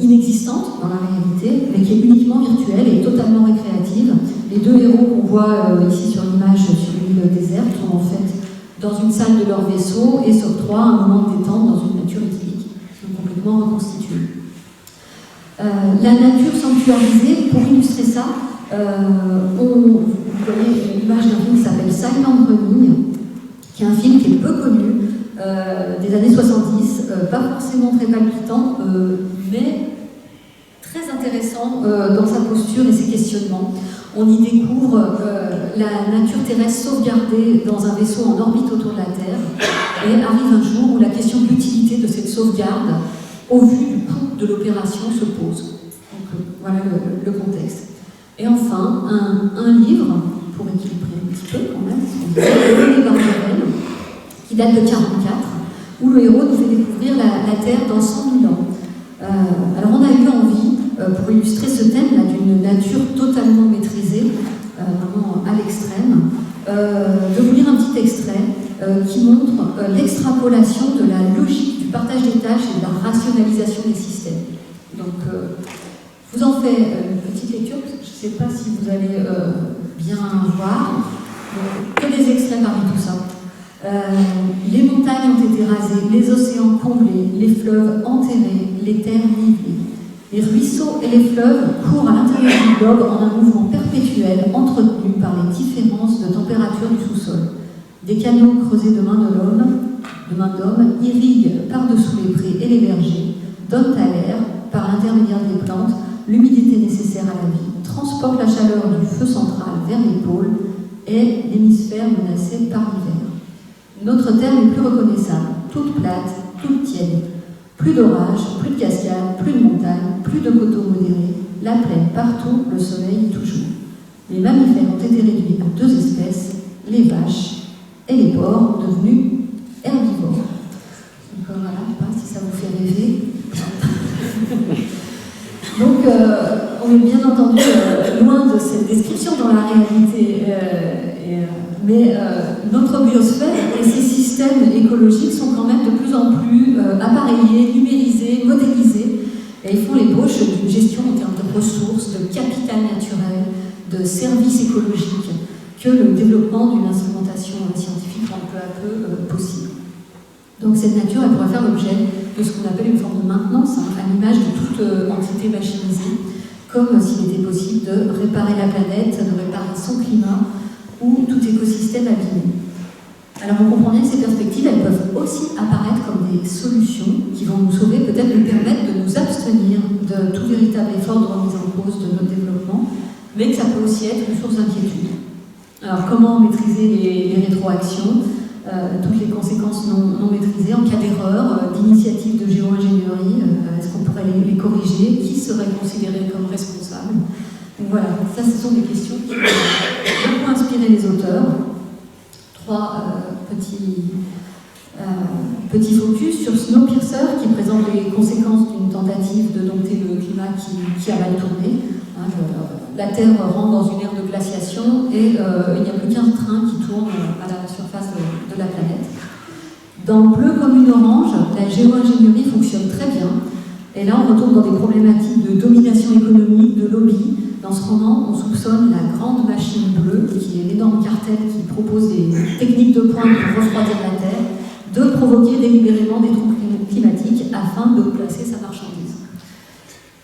inexistante dans la réalité, mais qui est uniquement virtuelle et totalement récréative. Les 2 héros qu'on voit ici sur l'image sur l'île déserte sont en fait dans une salle de leur vaisseau et s'octroient un moment de détente dans une nature idyllique, complètement reconstituée. La nature sanctuarisée, pour illustrer ça, vous voyez l'image d'un film qui s'appelle Silent Running, qui est un film qui est peu connu, des années 70, pas forcément très palpitant, mais très intéressant dans sa posture et ses questionnements. On y découvre la nature terrestre sauvegardée dans un vaisseau en orbite autour de la Terre, et arrive un jour où la question de l'utilité de cette sauvegarde, au vu du coût de l'opération, se pose. Donc voilà le contexte. Et enfin, un livre, pour équilibrer un petit peu quand même, qui date de 1944, où le héros nous fait découvrir la Terre dans 100 000 ans. Alors on a eu envie, pour illustrer ce thème-là, d'une nature totalement maîtrisée, vraiment à l'extrême, de vous lire un petit extrait qui montre l'extrapolation de la logique du partage des tâches et de la rationalisation des systèmes. Donc, je vous en fais une petite lecture, parce que je ne sais pas si vous allez bien voir, que des extraits parmi tout ça. Les montagnes ont été rasées, les océans comblés, les fleuves enterrés, les terres nivelées. Les ruisseaux et les fleuves courent à l'intérieur du globe en un mouvement perpétuel entretenu par les différences de température du sous-sol. Des canaux creusés de main d'homme irriguent par-dessous les prés et les vergers, donnent à l'air, par l'intermédiaire des plantes, l'humidité nécessaire à la vie, transportent la chaleur du feu central vers les pôles et l'hémisphère menacé par l'hiver. Notre terme est plus reconnaissable. toutes plates, toutes tièdes. Plus d'orage, plus de cascades, plus de montagnes, plus de coteaux modérés, la plaine partout, le soleil toujours. Les mammifères ont été réduits à 2 espèces, les vaches et les porcs devenus herbivores. Donc voilà, je ne sais pas si ça vous fait rêver. Donc on est bien entendu loin de cette description dans la réalité, mais notre biosphère et ces systèmes écologiques sont quand même de plus en plus appareillés, numérisés, modélisés, et ils font l'ébauche d'une gestion en termes de ressources, de capital naturel, de services écologiques, que le développement d'une instrumentation scientifique rend peu à peu possible. Donc cette nature, elle pourrait faire l'objet de ce qu'on appelle une forme de maintenance, à l'image de toute entité machinisée, comme s'il était possible de réparer la planète, de réparer son climat ou tout écosystème abîmé. Alors on comprend bien que ces perspectives, elles peuvent aussi apparaître comme des solutions qui vont nous sauver, peut-être nous permettre de nous abstenir de tout véritable effort de remise en cause de notre développement, mais que ça peut aussi être une source d'inquiétude. Alors comment maîtriser les rétroactions, toutes les conséquences non maîtrisées en cas d'erreur, d'initiative de géo-ingénierie, est-ce qu'on pourrait les corriger, qui serait considéré comme responsable? Donc voilà, ça ce sont des questions qui ont beaucoup inspiré les auteurs. 3 petits focus sur Snowpiercer qui présente les conséquences d'une tentative de dompter le climat qui a mal tourné. La Terre rentre dans une ère de glaciation et il n'y a plus qu'un train qui tourne à la surface de la planète. Dans Bleu comme une orange, la géo-ingénierie fonctionne très bien. Et là, on retourne dans des problématiques de domination économique, de lobby. Dans ce roman, on soupçonne la grande machine bleue, qui est l'énorme cartel qui propose des techniques de pointe pour refroidir la Terre, de provoquer délibérément des troubles climatiques afin de placer sa marchandise.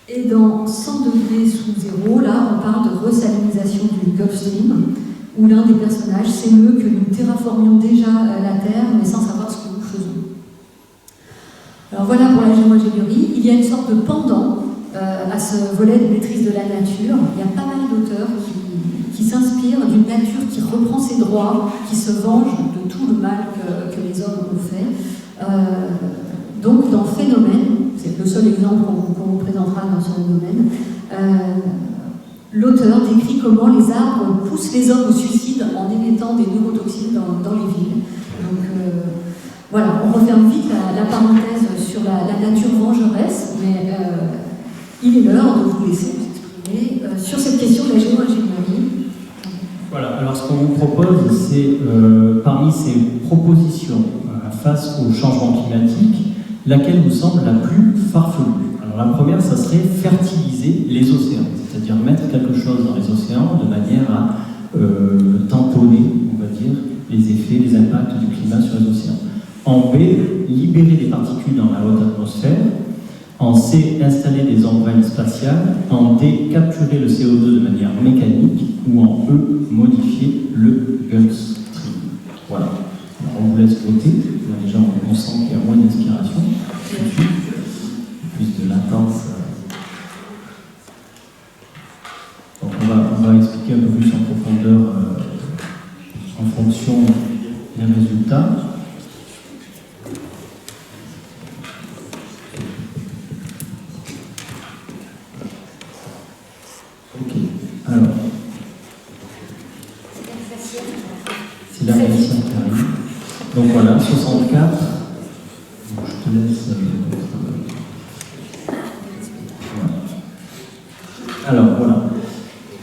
Et dans 100 degrés sous zéro, là, on parle de resalinisation du Gulf Stream, où l'un des personnages s'émeut que nous terraformions déjà la Terre, mais sans savoir ce que nous faisons. Alors voilà pour la géo-ingénierie. Il y a une sorte de pendant à ce volet de maîtrise de la nature. Il y a pas mal d'auteurs qui s'inspirent d'une nature qui reprend ses droits, qui se venge de tout le mal que les hommes ont fait. Donc dans Phénomène, c'est le seul exemple qu'on vous présentera dans ce domaine, l'auteur décrit comment les arbres poussent les hommes au suicide en émettant des neurotoxines dans les villes. Donc voilà, on referme vite la parenthèse sur la nature vengeresse, mais il est l'heure de vous laisser vous exprimer sur cette question de la géo-ingénierie. Voilà, alors ce qu'on vous propose, c'est parmi ces propositions face au changement climatique, laquelle vous semble la plus farfelue. Alors la première, ça serait fertiliser les océans, c'est-à-dire mettre quelque chose dans les océans de manière à tamponner, on va dire, les effets, les impacts du climat sur les océans. En B, libérer des particules dans la haute atmosphère. En C, installer des ombrelles spatiales. En D, capturer le CO2 de manière mécanique. Ou en E, modifier le Gulf Stream. Voilà. Alors on vous laisse voter. Là, déjà, on sent qu'il y a moins d'inspiration. Plus de latence. Donc on va expliquer un peu plus en profondeur en fonction des résultats. Alors, c'est la version qui arrive. Donc voilà, 64. Donc je te laisse. Alors voilà.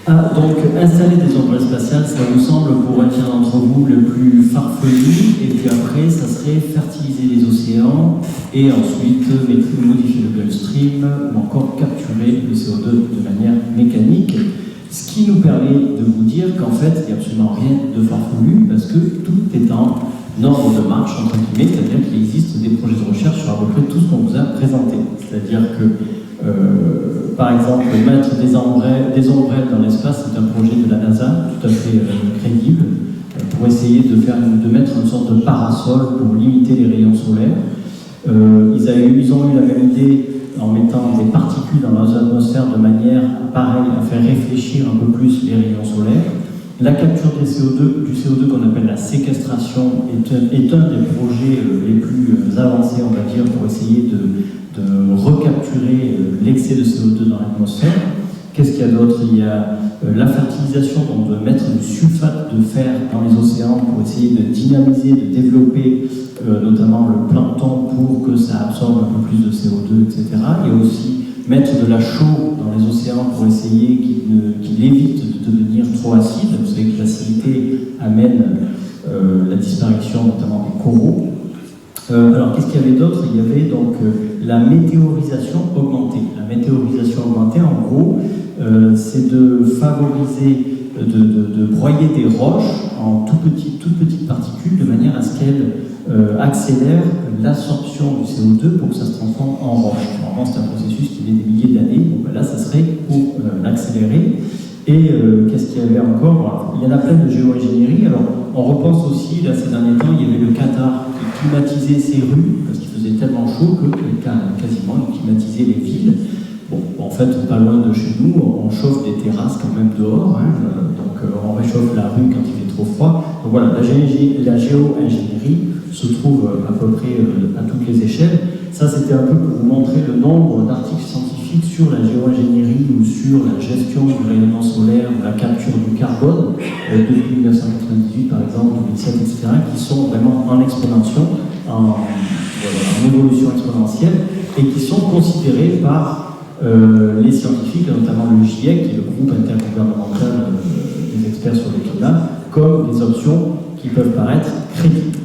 Ah, donc installer des ombrelles spatiales, ça vous semble pour un tiers d'entre vous le plus farfelu, et puis après ça serait fertiliser les océans et ensuite modifier le Gulf Stream ou encore capturer le CO2 de manière mécanique. Ce qui nous permet de vous dire qu'en fait, il n'y a absolument rien de farfelu parce que tout est en ordre de marche, entre guillemets, c'est-à-dire qu'il existe des projets de recherche sur à peu près tout ce qu'on vous a présenté. C'est-à-dire que, par exemple, mettre des ombrelles dans l'espace, c'est un projet de la NASA tout à fait crédible pour essayer de mettre une sorte de parasol pour limiter les rayons solaires. Ils ont eu la même idée en mettant des particules dans leurs atmosphères de manière, pareil, à faire réfléchir un peu plus les rayons solaires. La capture du CO2 qu'on appelle la séquestration est un des projets les plus croisée, on va dire, pour essayer de recapturer l'excès de CO2 dans l'atmosphère. Qu'est-ce qu'il y a d'autre? Il y a la fertilisation, donc de mettre du sulfate de fer dans les océans pour essayer de dynamiser, de développer notamment le plancton pour que ça absorbe un peu plus de CO2, etc. Et aussi mettre de la chaux dans les océans pour essayer qu'il évite de devenir trop acide. Vous savez que l'acidité amène la disparition notamment des coraux. Alors qu'est-ce qu'il y avait d'autre? Il y avait donc la météorisation augmentée. La météorisation augmentée, en gros, c'est de favoriser, de broyer des roches en toutes petites particules de manière à ce qu'elles accélèrent l'absorption du CO2 pour que ça se transforme en roche. Normalement, c'est un processus qui met des milliers d'années, donc là, ça serait pour l'accélérer. Et qu'est-ce qu'il y avait encore? Il y en a plein de géo-ingénierie. Alors, on repense aussi, là, ces derniers temps, il y avait le Qatar qui climatisait ses rues, parce qu'il faisait tellement chaud que quasiment il climatisait les villes. Bon, en fait, pas loin de chez nous, on chauffe des terrasses quand même dehors, hein, donc on réchauffe la rue quand il fait trop froid. Donc voilà, la géo-ingénierie se trouve à peu près à toutes les échelles. Ça, c'était un peu pour vous montrer le nombre d'articles scientifiques sur la géo-ingénierie ou sur la gestion du rayonnement solaire ou la capture du carbone depuis 1998 par exemple, 2007, etc., qui sont vraiment en exponentielle, en évolution exponentielle, et qui sont considérés par les scientifiques, notamment le GIEC, qui est le groupe intergouvernemental des experts sur le climat, comme des options qui peuvent paraître crédibles.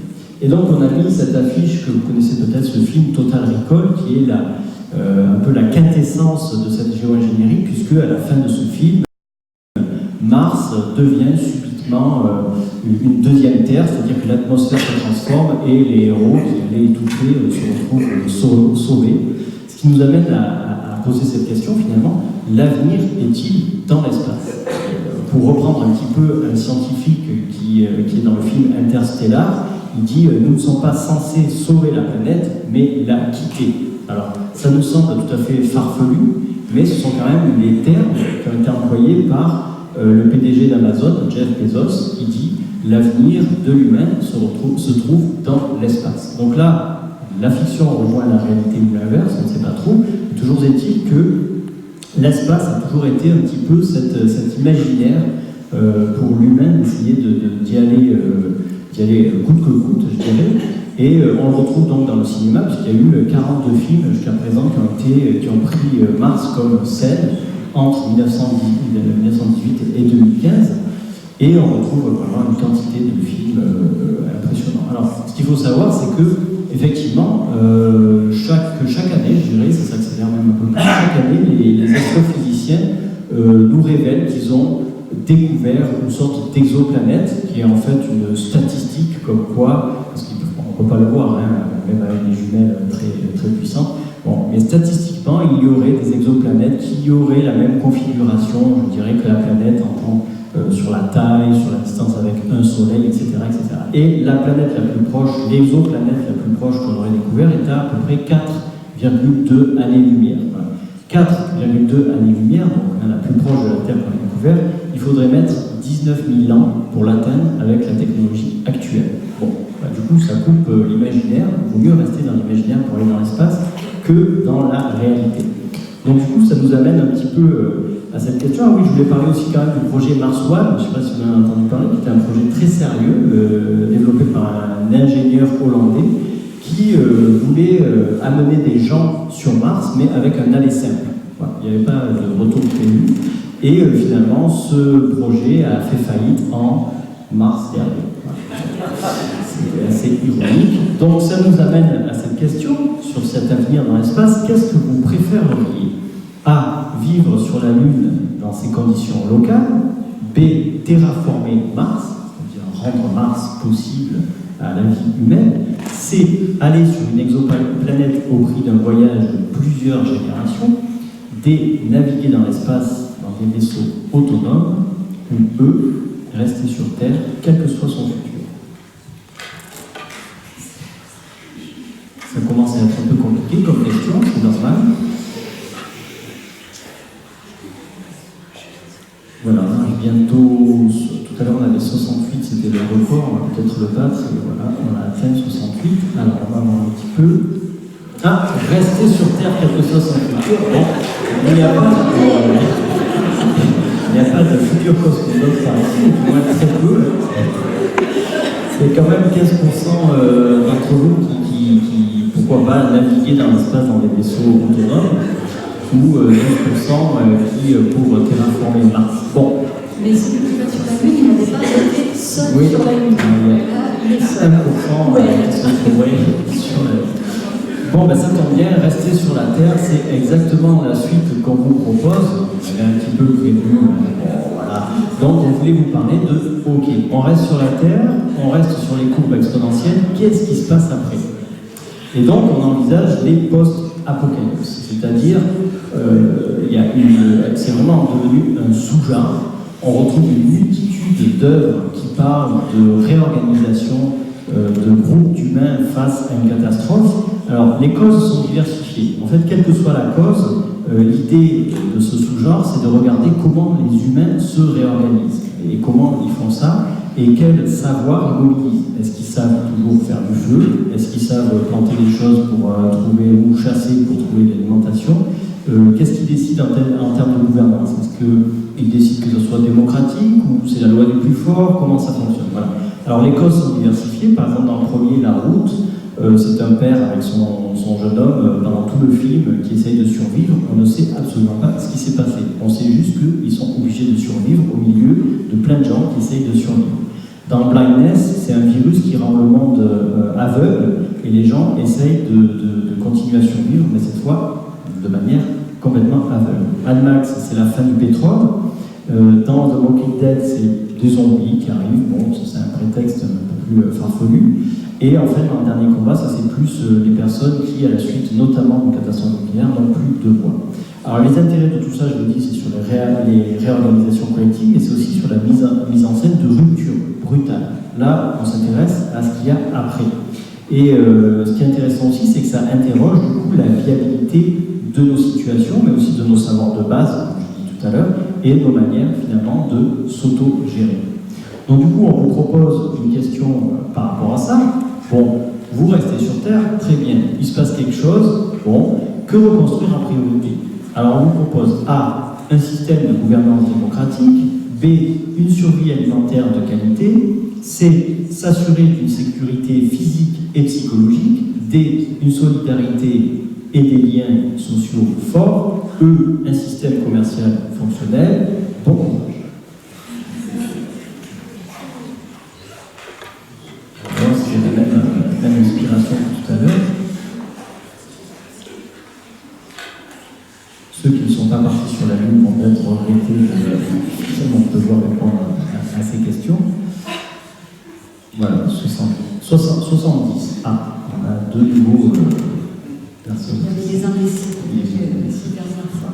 Et donc on a mis cette affiche que vous connaissez peut-être, ce film Total Recall, qui est un peu la quintessence de cette géo-ingénierie, puisque à la fin de ce film, Mars devient subitement une deuxième Terre, c'est-à-dire que l'atmosphère se transforme et les héros qui allaient étouffer se retrouvent sauvés. Ce qui nous amène à poser cette question finalement, l'avenir est-il dans l'espace? Pour reprendre un petit peu un scientifique qui est dans le film Interstellar, il dit nous ne sommes pas censés sauver la planète, mais la quitter. Alors, ça nous semble tout à fait farfelu, mais ce sont quand même les termes qui ont été employés par le PDG d'Amazon, Jeff Bezos, qui dit l'avenir de l'humain se trouve dans l'espace. Donc là, la fiction rejoint la réalité ou l'inverse, on ne sait pas trop. Toujours est-il que l'espace a toujours été un petit peu cet imaginaire pour l'humain d'essayer d'y aller coûte que coûte, je dirais. Et on le retrouve donc dans le cinéma, puisqu'il y a eu 42 films jusqu'à présent qui ont pris Mars comme scène entre 1918 et 2015. Et on retrouve vraiment une quantité de films impressionnants. Alors, ce qu'il faut savoir, c'est que, effectivement, chaque année, je dirais, ça s'accélère même un peu plus, chaque année, les astrophysiciens nous révèlent qu'ils ont découvert une sorte d'exoplanète, qui est en fait une statistique comme quoi, parce qu'on ne peut pas le voir, hein, même avec des jumelles très, très puissantes, bon, mais statistiquement, il y aurait des exoplanètes qui auraient la même configuration, je dirais, que la planète en tant sur la taille, sur la distance avec un soleil, etc., etc. Et la planète la plus proche, l'exoplanète la plus proche qu'on aurait découvert est à peu près 4,2 années-lumière. Voilà. 4,2 années-lumière, donc la plus proche de la Terre qu'on a découvert, il faudrait mettre 19 000 ans pour l'atteindre avec la technologie actuelle. Bon, bah, du coup, ça coupe l'imaginaire. Il vaut mieux rester dans l'imaginaire pour aller dans l'espace que dans la réalité. Donc du coup, ça nous amène un petit peu à cette question. Ah oui, je voulais parler aussi quand même du projet Mars One, je ne sais pas si vous en avez entendu parler, qui était un projet très sérieux, développé par un ingénieur hollandais, qui voulait amener des gens sur Mars, mais avec un aller simple. Voilà, il n'y avait pas de retour prévu. Et finalement, ce projet a fait faillite en mars dernier. Voilà. C'est assez ironique. Donc ça nous amène à cette question, sur cet avenir dans l'espace, qu'est-ce que vous préféreriez? A. Vivre sur la Lune dans ses conditions locales. B. Terraformer Mars, c'est-à-dire rendre Mars possible à la vie humaine. C. Aller sur une exoplanète au prix d'un voyage de plusieurs générations. D. Naviguer dans l'espace dans des vaisseaux autonomes. Ou E. Rester sur Terre, quel que soit son futur. Ça commence à être un peu compliqué comme question, c'est normal. Voilà, on arrive bientôt. Tout à l'heure on avait 68, c'était le record, on va peut-être le battre. Et voilà, on a atteint 68. Alors on va voir un petit peu. Ah, rester sur Terre, quel que soit son futur. Bon, il n'y a pas de futur cosmonaute par ici, du moins très peu. C'est quand même 15% d'entre vous qui, pourquoi pas, naviguer dans l'espace dans des vaisseaux autonomes, ou 9% qui pour terraformer Mars. Bon. Mais celui qui va sur la Lune, il n'avait pas été seul sur la Lune. Là, il est seul. 1% sur la Lune. Bon, ben ça tombe bien, rester sur la Terre, c'est exactement la suite qu'on vous propose. J'avais un petit peu prévu, voilà. Donc, on voulait vous parler de, ok, on reste sur la Terre, on reste sur les courbes exponentielles, qu'est-ce qui se passe après? Et donc, on envisage les post-apocalypses, c'est-à-dire, c'est vraiment devenu un sous-genre. On retrouve une multitude d'œuvres qui parlent de réorganisation de groupes d'humains face à une catastrophe. Alors, les causes sont diversifiées. En fait, quelle que soit la cause, l'idée de ce sous-genre, c'est de regarder comment les humains se réorganisent et comment ils font ça et quel savoir ils mobilisent. Est-ce qu'ils savent toujours faire du feu? Est-ce qu'ils savent planter les choses pour trouver ou chasser pour trouver l'alimentation? Qu'est-ce qu'ils décident en termes de gouvernance? Est-ce qu'ils décident que ce soit démocratique ou c'est la loi du plus fort? Comment ça fonctionne? Voilà. Alors les causes sont diversifiées. Par exemple, dans le premier, La Route, c'est un père avec son jeune homme pendant tout le film qui essaye de survivre. On ne sait absolument pas ce qui s'est passé. On sait juste qu'ils sont obligés de survivre au milieu de plein de gens qui essayent de survivre. Dans Blindness, c'est un virus qui rend le monde aveugle et les gens essayent de continuer à survivre, mais cette fois de manière complètement aveugle. Mad Max, c'est la fin du pétrole. Dans The Walking Dead, c'est des zombies qui arrivent. Bon, c'est un prétexte un peu plus farfelu. Et en fait, dans le dernier combat, ça c'est plus les personnes qui, à la suite notamment d'une catastrophe nucléaire, n'ont plus de voix. Alors les intérêts de tout ça, je vous dis, c'est sur les réorganisations collectives, mais c'est aussi sur la mise en scène de rupture brutale. Là, on s'intéresse à ce qu'il y a après. Et ce qui est intéressant aussi, c'est que ça interroge du coup la viabilité de nos situations, mais aussi de nos savoirs de base, comme je dis tout à l'heure, et de nos manières finalement de s'auto-gérer. Donc du coup, on vous propose une question par rapport à ça. Bon, vous restez sur Terre, très bien, il se passe quelque chose, bon, que reconstruire en priorité? Alors on vous propose A, un système de gouvernance démocratique, B, une survie alimentaire de qualité, C, s'assurer d'une sécurité physique et psychologique, D, une solidarité et des liens sociaux forts, E, un système commercial fonctionnel. Bon courage. C'est la même inspiration que tout à l'heure. Ceux qui ne sont pas partis sur la Lune vont peut-être regretter de devoir répondre à ces questions. Voilà, 70. Ah, on a deux nouveaux personnes. Il y avait des imbéciles ces dernières fois.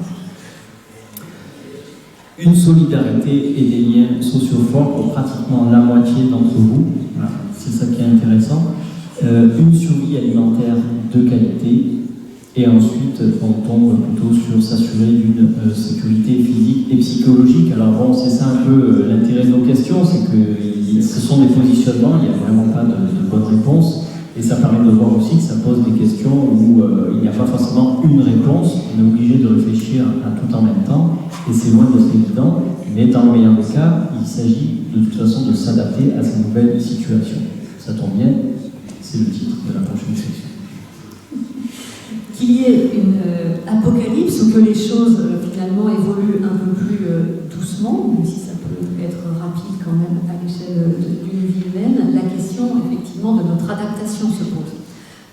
Une solidarité et des liens sociaux forts pour pratiquement la moitié d'entre vous. Voilà, c'est ça qui est intéressant. Une survie alimentaire de qualité. Et ensuite, on tombe plutôt sur s'assurer d'une sécurité physique et psychologique. Alors bon, c'est ça un peu l'intérêt de nos questions, c'est que ce sont des positionnements, il n'y a vraiment pas de bonne réponse. Et ça permet de voir aussi que ça pose des questions où il n'y a pas forcément une réponse, on est obligé de réfléchir à tout en même temps, et c'est loin d'être évident, mais dans le meilleur des cas, il s'agit de toute façon de s'adapter à ces nouvelles situations. Ça tombe bien, c'est le titre de la prochaine section. Qu'il y ait une apocalypse ou que les choses finalement évoluent un peu plus doucement, même si ça peut être rapide quand même à l'échelle d'une vie humaine, la question effectivement de notre adaptation se pose.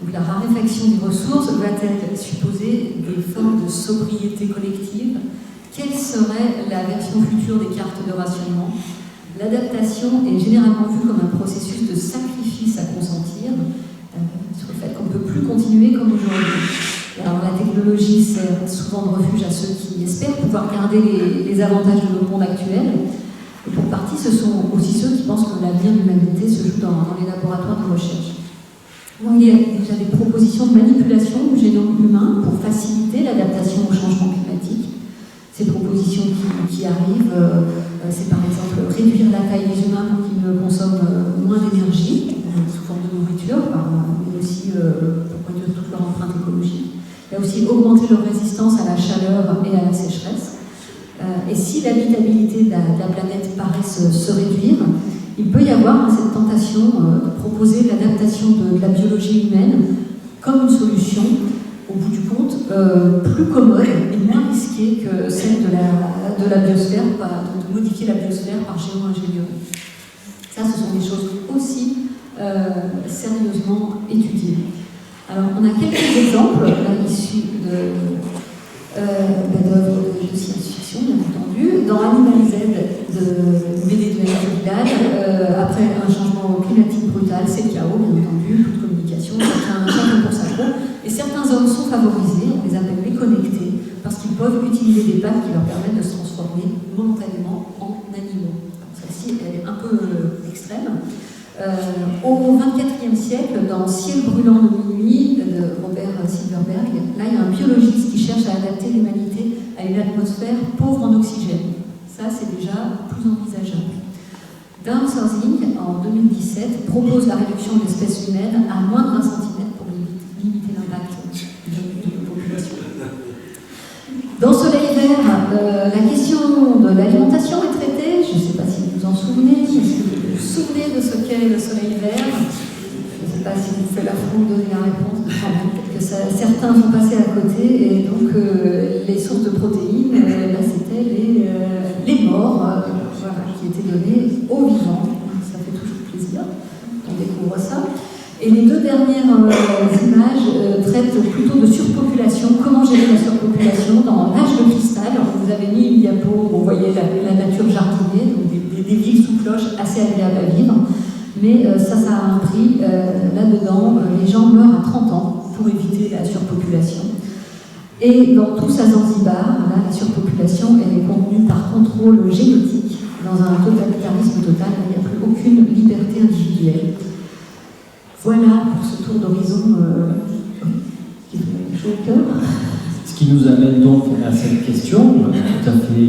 Donc la raréfaction des ressources va-t-elle supposer des formes de sobriété collective? Quelle serait la version future des cartes de rationnement? L'adaptation est généralement vue comme un processus de sacrifice à consentir, sur le fait qu'on ne peut plus continuer comme aujourd'hui. Alors la technologie sert souvent de refuge à ceux qui espèrent pouvoir garder les avantages de notre monde actuel. Et pour partie, ce sont aussi ceux qui pensent que l'avenir de l'humanité se joue dans les laboratoires de recherche. Bon, il y a déjà des propositions de manipulation du génome humain pour faciliter l'adaptation au changement climatique. Ces propositions qui arrivent, c'est par exemple réduire la taille des humains pour qu'ils ne consomment moins d'énergie, sous forme de nourriture, mais aussi pour réduire toute leur empreinte écologique. aussi augmenter leur résistance à la chaleur et à la sécheresse. Et si l'habitabilité de la planète paraît se réduire, il peut y avoir cette tentation de proposer l'adaptation de la biologie humaine comme une solution, au bout du compte, plus commode et moins risquée que celle de la biosphère, de modifier la biosphère par géo-ingénierie. Ça, ce sont des choses aussi sérieusement étudiées. Alors, on a quelques exemples issus d'œuvres de science-fiction, bien entendu. Dans Animal Z, de BD de Vidal, après un changement climatique brutal, c'est le chaos, bien entendu, toute communication, chacun pour sa peau. Et certains hommes sont favorisés, on les appelle méconnectés, parce qu'ils peuvent utiliser des pattes qui leur permettent de se transformer momentanément en animaux. Celle-ci, elle est un peu extrême. Au XXIe siècle, dans Ciel brûlant de minuit de Robert Silverberg, là il y a un biologiste qui cherche à adapter l'humanité à une atmosphère pauvre en oxygène. Ça, c'est déjà plus envisageable. Downsizing, en 2017, propose la réduction de l'espèce humaine à moins de 20 cm pour limiter l'impact de la population. Dans Soleil Vert, la question de l'alimentation est traitée. Je ne sais pas si vous vous en souvenez. Est-ce que vous vous souvenez de ce qu'est le Soleil Vert? Je ne sais pas si vous faites l'affront de donner la réponse. Peut-être que certains vont passer à côté. Et donc, les sources de protéines, c'était les morts qui étaient données aux vivants. Ça fait toujours plaisir. On découvre ça. Et les deux dernières images traitent plutôt de surpopulation. Comment gérer la surpopulation? Dans L'âge de cristal, vous avez mis une diapo où vous voyez la nature jardinée, donc des villes sous cloche assez agréables à vivre. Mais ça a un prix. Là-dedans, les gens meurent à 30 ans pour éviter la surpopulation. Et dans tous à Zanzibar, là, la surpopulation, elle est contenue par contrôle génétique. Dans un totalitarisme total, il n'y a plus aucune liberté individuelle. Voilà pour ce tour d'horizon qui fait chaud au cœur. Ce qui nous amène donc à cette question, tout à fait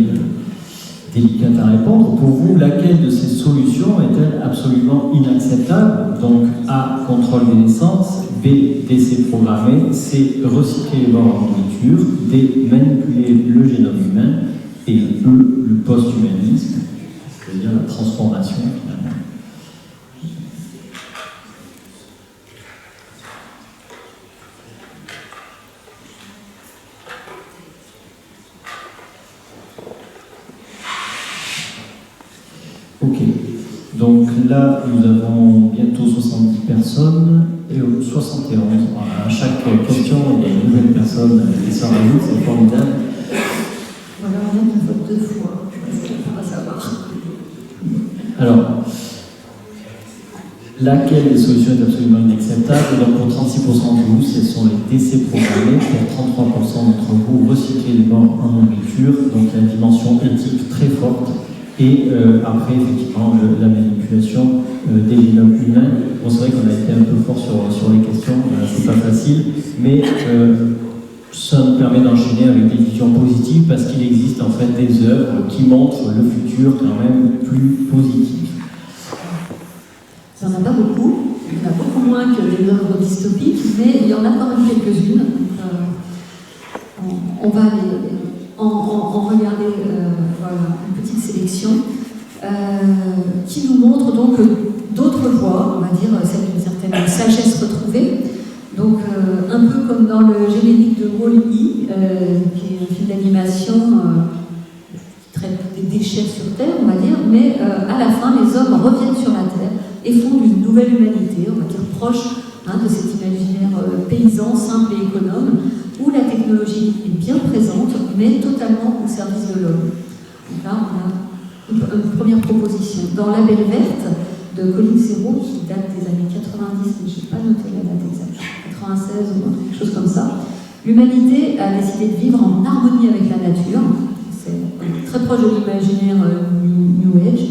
délicate à répondre. Pour vous, laquelle de ces solutions est-elle absolument inacceptable? Donc A, contrôle des naissances, B, décès programmé, C, recycler les morts en nourriture, D, manipuler le génome humain, et E, le post-humanisme, c'est-à-dire la transformation finalement. Ok, donc là nous avons bientôt 70 personnes et 71. Voilà, à chaque question, il y a une nouvelle personne qui s'en rajoute, c'est formidable. Voilà, on a qui vote 2 fois, on va savoir. Alors, laquelle des solutions est absolument inacceptable? Donc pour 36% de vous, ce sont les décès programmés. Pour 33% d'entre vous, recycler les morts en nourriture. Donc il y a une dimension éthique très forte. Et après, effectivement, la manipulation des génomes humains. Bon, c'est vrai qu'on a été un peu fort sur les questions, c'est pas facile, mais ça nous permet d'enchaîner avec des visions positives parce qu'il existe en fait des œuvres qui montrent le futur quand même plus positif. Il n'y en a pas beaucoup, il y en a beaucoup moins que les œuvres dystopiques, mais il y en a quand même quelques-unes. On va en regarder voilà, une petite sélection qui nous montre donc d'autres voies, on va dire celle d'une certaine sagesse retrouvée. Donc un peu comme dans le générique de Wall-E, qui est un film d'animation qui traite des déchets sur Terre, on va dire, mais à la fin, les hommes reviennent sur la Terre et font une nouvelle humanité, on va dire proche de cet imaginaire paysan, simple et économe, où la technologie est bien présente, mais totalement au service de l'homme. Donc là, on a une première proposition. Dans La Belle Verte, de Colin Serrault, qui date des années 90, mais je n'ai pas noté la date exacte, 96 ou quelque chose comme ça, l'humanité a décidé de vivre en harmonie avec la nature. C'est très proche de l'imaginaire New Age.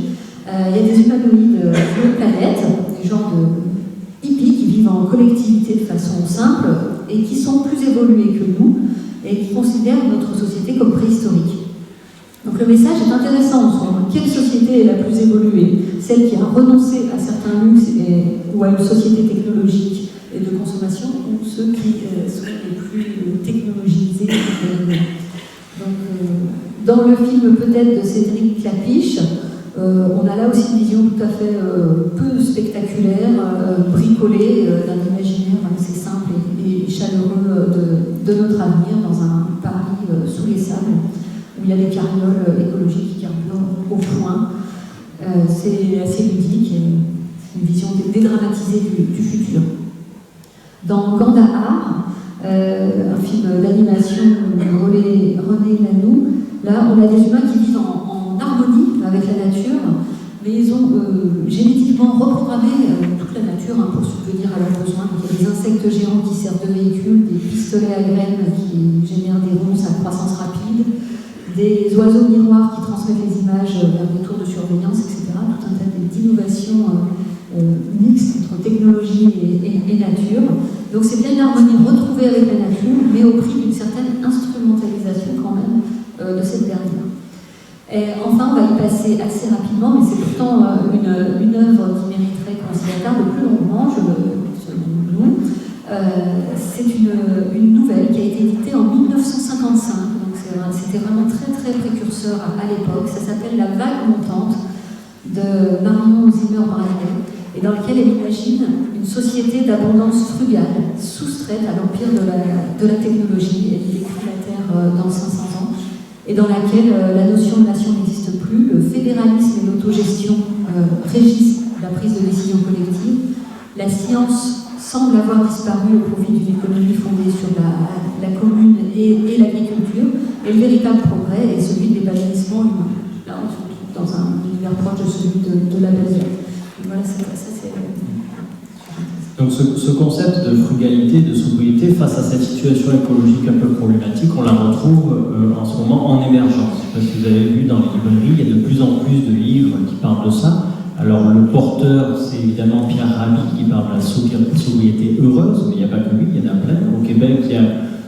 Il y a des humanoïdes de planète, des genres de hippies qui vivent en collectivité de façon simple et qui sont plus évolués que nous et qui considèrent notre société comme préhistorique. Donc le message est intéressant en soi. Quelle société est la plus évoluée? Celle qui a renoncé à certains luxes ou à une société technologique et de de consommation ou ceux qui sont les plus technologisés. Donc, dans le film peut-être de Cédric Clapiche, on a là aussi une vision tout à fait peu spectaculaire, bricolée d'un imaginaire assez simple et chaleureux de notre avenir dans un Paris sous les sables, où il y a des carrioles écologiques qui carburent au foin. C'est assez ludique et une vision dédramatisée du futur. Dans Kandahar, un film d'animation de René Lanoux, là on a des humains qui vivent en harmonie avec la nature, mais ils ont génétiquement reprogrammé toute la nature pour subvenir à leurs besoins. Donc, il y a des insectes géants qui servent de véhicules, des pistolets à graines qui génèrent des ronces à croissance rapide, des oiseaux miroirs qui transmettent les images vers des tours de surveillance, etc. Tout un tas d'innovations mixtes entre technologie et nature. Donc c'est bien une harmonie retrouvée avec la nature, mais au prix d'une certaine instrumentalisation quand même de cette dernière. Et enfin, on va y passer assez rapidement, mais c'est pourtant une œuvre qui mériterait qu'on s'y attarde plus longuement, selon nous. C'est une nouvelle qui a été éditée en 1955, donc c'était vraiment très très précurseur à l'époque. Ça s'appelle La Vague montante de Marion Zimmer-Bradley, et dans lequel elle imagine une société d'abondance frugale, soustraite à l'empire de la technologie. Elle décrit la Terre dans 500 ans, et dans laquelle la notion de nation n'existe plus, le fédéralisme et l'autogestion régissent la prise de décision collective, la science semble avoir disparu au profit d'une économie fondée sur la commune et l'agriculture, et le véritable progrès est celui de l'épanouissement humain. Là, on se retrouve dans un univers proche de celui de la Belgique. Voilà, ça c'est... Donc ce concept de frugalité, de sobriété face à cette situation écologique un peu problématique, on la retrouve en ce moment en émergence. Parce que vous avez vu dans les librairies, il y a de plus en plus de livres qui parlent de ça. Alors le porteur, c'est évidemment Pierre Rabhi qui parle de la sobriété heureuse, mais il n'y a pas que lui, il y en a plein. Au Québec, il y a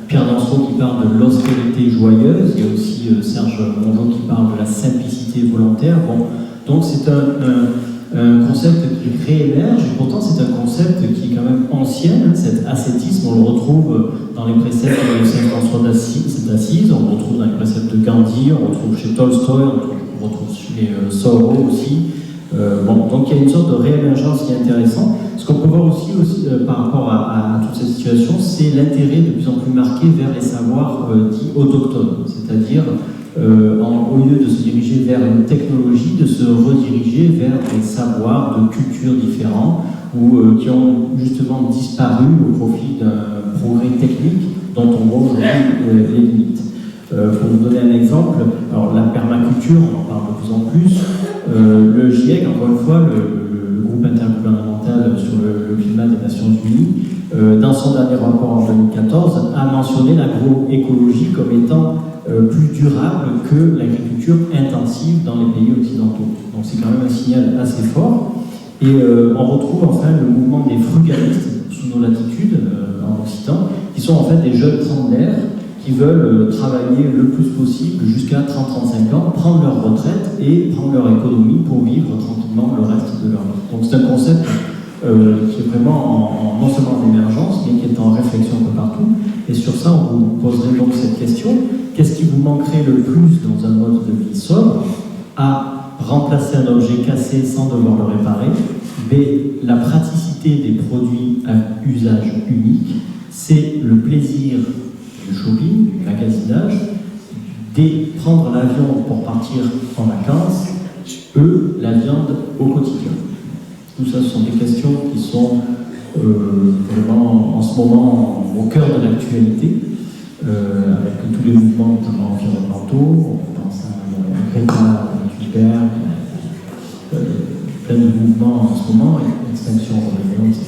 Pierre Dansereau qui parle de l'austérité joyeuse, il y a aussi Serge Mongeau qui parle de la simplicité volontaire. Bon, donc c'est un concept qui réémerge, et pourtant c'est un concept qui est quand même ancien. Cet ascétisme, on le retrouve dans les préceptes de Saint François d'Assise, on le retrouve dans les préceptes de Gandhi, on le retrouve chez Tolstoï, on le retrouve chez Soro aussi. Donc il y a une sorte de réémergence qui est intéressante. Ce qu'on peut voir aussi par rapport à toute cette situation, c'est l'intérêt de plus en plus marqué vers les savoirs dits autochtones, c'est-à-dire au lieu de se diriger vers une technologie, de se rediriger vers des savoirs de cultures différents ou qui ont justement disparu au profit d'un progrès technique dont on voit aujourd'hui les limites. Pour vous donner un exemple, alors la permaculture, on en parle de plus en plus. Le GIEC, encore une fois, le groupe intergouvernemental sur le climat des Nations Unies, dans son dernier rapport en 2014, a mentionné l'agroécologie comme étant plus durable que l'agriculture intensive dans les pays occidentaux. Donc c'est quand même un signal assez fort. Et on retrouve enfin le mouvement des frugalistes sous nos latitudes en Occident, qui sont en fait des jeunes trentenaires qui veulent travailler le plus possible jusqu'à 30-35 ans, prendre leur retraite et prendre leur économie pour vivre tranquillement le reste de leur vie. Donc c'est un concept qui est vraiment non seulement en émergence, mais qui est en réflexion un peu partout. Et sur ça, on vous poserait donc cette question: qu'est-ce qui vous manquerait le plus dans un mode de vie sobre? A. Remplacer un objet cassé sans devoir le réparer. B. La praticité des produits à usage unique. C. Le plaisir du shopping, du magasinage. D. Prendre l'avion pour partir en vacances. E. La viande au quotidien. Tout ça, ce sont des questions qui sont vraiment en ce moment au cœur de l'actualité, avec tous les mouvements notamment environnementaux. On pense à Greta Thunberg, plein de mouvements en ce moment, Extinction Rebellion, etc.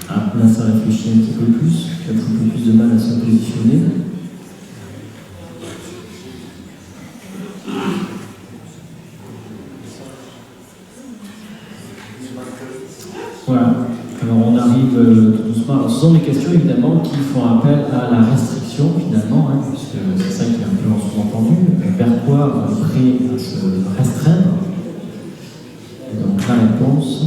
Là, ça réfléchit un petit peu plus, peut-être un peu plus de mal à se positionner. Voilà, alors on arrive tout doucement. Alors, ce sont des questions évidemment qui font appel à la restriction finalement, puisque c'est ça qui est un peu en sous-entendu. Vers quoi prêt à se restreindre? Et donc la réponse.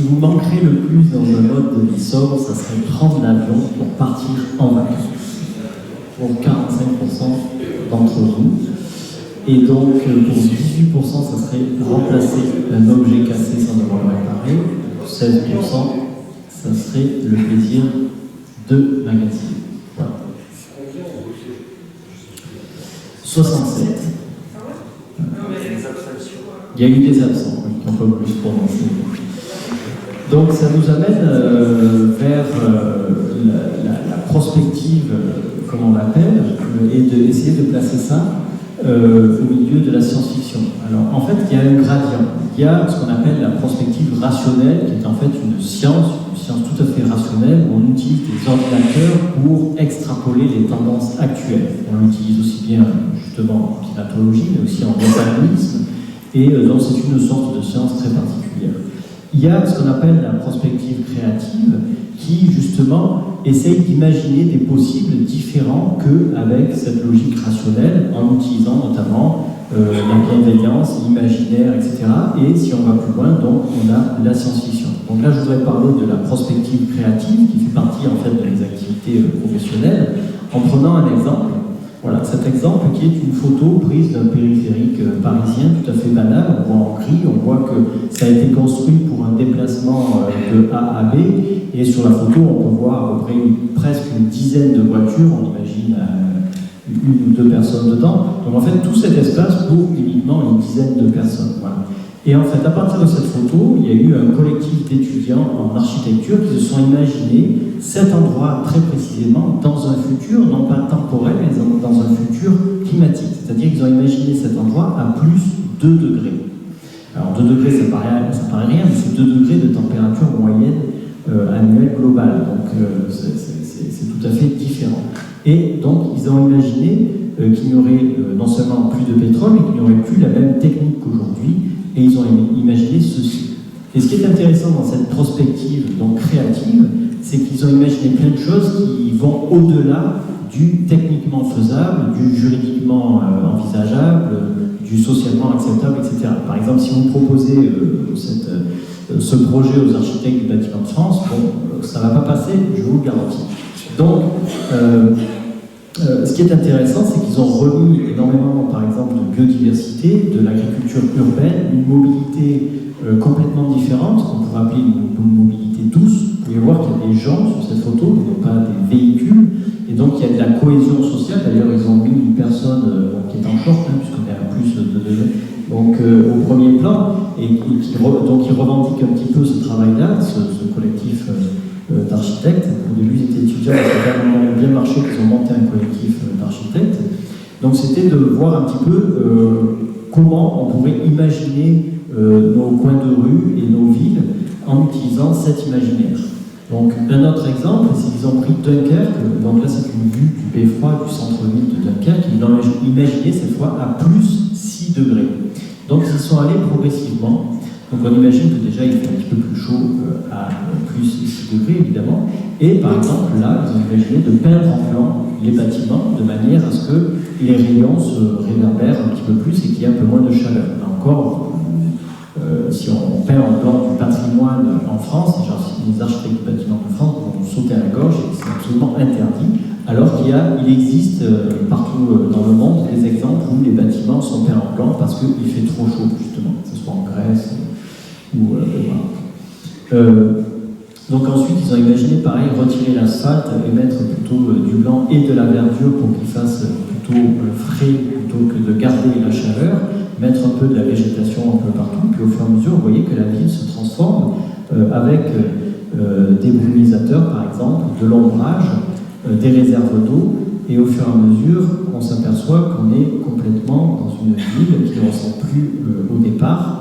vous manquerez le plus dans un mode de vie sobre, ça serait prendre l'avion pour partir en vacances. Pour 45% d'entre vous. Et donc, pour 18%, ça serait remplacer un objet cassé sans devoir le réparer. Pour 16%, ça serait le plaisir de magasiner. Voilà. 67. Il y a eu des absents, oui, qui ont pas plus prononcé. Donc ça nous amène vers la prospective, comme on l'appelle, et d'essayer de placer ça au milieu de la science-fiction. Alors en fait, il y a un gradient. Il y a ce qu'on appelle la prospective rationnelle, qui est en fait une science tout à fait rationnelle, où on utilise des ordinateurs pour extrapoler les tendances actuelles. On l'utilise aussi bien justement en climatologie, mais aussi en urbanisme, et donc c'est une sorte de science très particulière. Il y a ce qu'on appelle la prospective créative, qui justement essaye d'imaginer des possibles différents qu'avec cette logique rationnelle, en utilisant notamment la bienveillance, l'imaginaire, etc. Et si on va plus loin, donc on a la science-fiction. Donc là, je voudrais parler de la prospective créative, qui fait partie en fait de mes activités professionnelles, en prenant un exemple. Voilà, cet exemple qui est une photo prise d'un périphérique parisien tout à fait banal. On voit en gris, on voit que ça a été construit pour un déplacement de A à B, et sur la photo, on peut voir à peu près presque une dizaine de voitures, on imagine une ou deux personnes dedans. Donc en fait, tout cet espace pour uniquement une dizaine de personnes. Voilà. Et en fait, à partir de cette photo, il y a eu un collectif d'étudiants en architecture qui se sont imaginés cet endroit très précisément dans un futur, non pas temporel, mais dans un futur climatique. C'est-à-dire qu'ils ont imaginé cet endroit à plus 2 degrés. Alors 2 degrés, ça paraît rien, mais c'est 2 degrés de température moyenne annuelle globale. Donc c'est tout à fait différent. Et donc, ils ont imaginé qu'il n'y aurait non seulement plus de pétrole, mais qu'il n'y aurait plus la même technique qu'aujourd'hui. Et ils ont imaginé ceci. Et ce qui est intéressant dans cette prospective donc créative, c'est qu'ils ont imaginé plein de choses qui vont au-delà du techniquement faisable, du juridiquement envisageable, du socialement acceptable, etc. Par exemple, si vous proposez ce projet aux architectes du bâtiment de France, bon, ça ne va pas passer, je vous le garantis. Donc, ce qui est intéressant, c'est qu'ils ont remis énormément, par exemple, de biodiversité, de l'agriculture urbaine, une mobilité complètement différente, qu'on pourrait appeler une mobilité douce. Vous pouvez voir qu'il y a des gens sur cette photo, mais pas des véhicules, et donc il y a de la cohésion sociale. D'ailleurs, ils ont mis une personne qui est en short, puisqu'on est à plus de degrés, donc au premier plan, et donc ils revendiquent un petit peu ce travail-là, ce collectif d'architectes. Au début, ils étaient étudiants, ça a bien marché qu'ils ont monté un collectif d'architectes. Donc c'était de voir un petit peu comment on pourrait imaginer nos coins de rue et nos villes en utilisant cet imaginaire. Donc un autre exemple, c'est qu'ils ont pris Dunkerque, donc là c'est une vue du beffroi du centre-ville de Dunkerque, ils l'ont imaginé cette fois à plus 6 degrés. Donc ils sont allés progressivement. Donc on imagine que déjà il fait un petit peu plus chaud à plus 6 degrés évidemment. Et par exemple là, ils ont imaginé de peindre en blanc les bâtiments de manière à ce que les rayons se réverbèrent un petit peu plus et qu'il y ait un peu moins de chaleur. Là encore, si on peint en blanc du patrimoine en France, les architectes du bâtiment de France vont sauter à la gorge et c'est absolument interdit. Alors qu'il existe partout dans le monde des exemples où les bâtiments sont peints en blanc parce qu'il fait trop chaud justement, que ce soit en Grèce ou donc ensuite ils ont imaginé pareil retirer l'asphalte et mettre plutôt du blanc et de la verdure pour qu'il fasse plutôt frais plutôt que de garder la chaleur, mettre un peu de la végétation un peu partout, puis au fur et à mesure vous voyez que la ville se transforme avec des brumisateurs par exemple, de l'ombrage, des réserves d'eau, et au fur et à mesure on s'aperçoit qu'on est complètement dans une ville qui ne ressemble plus au départ.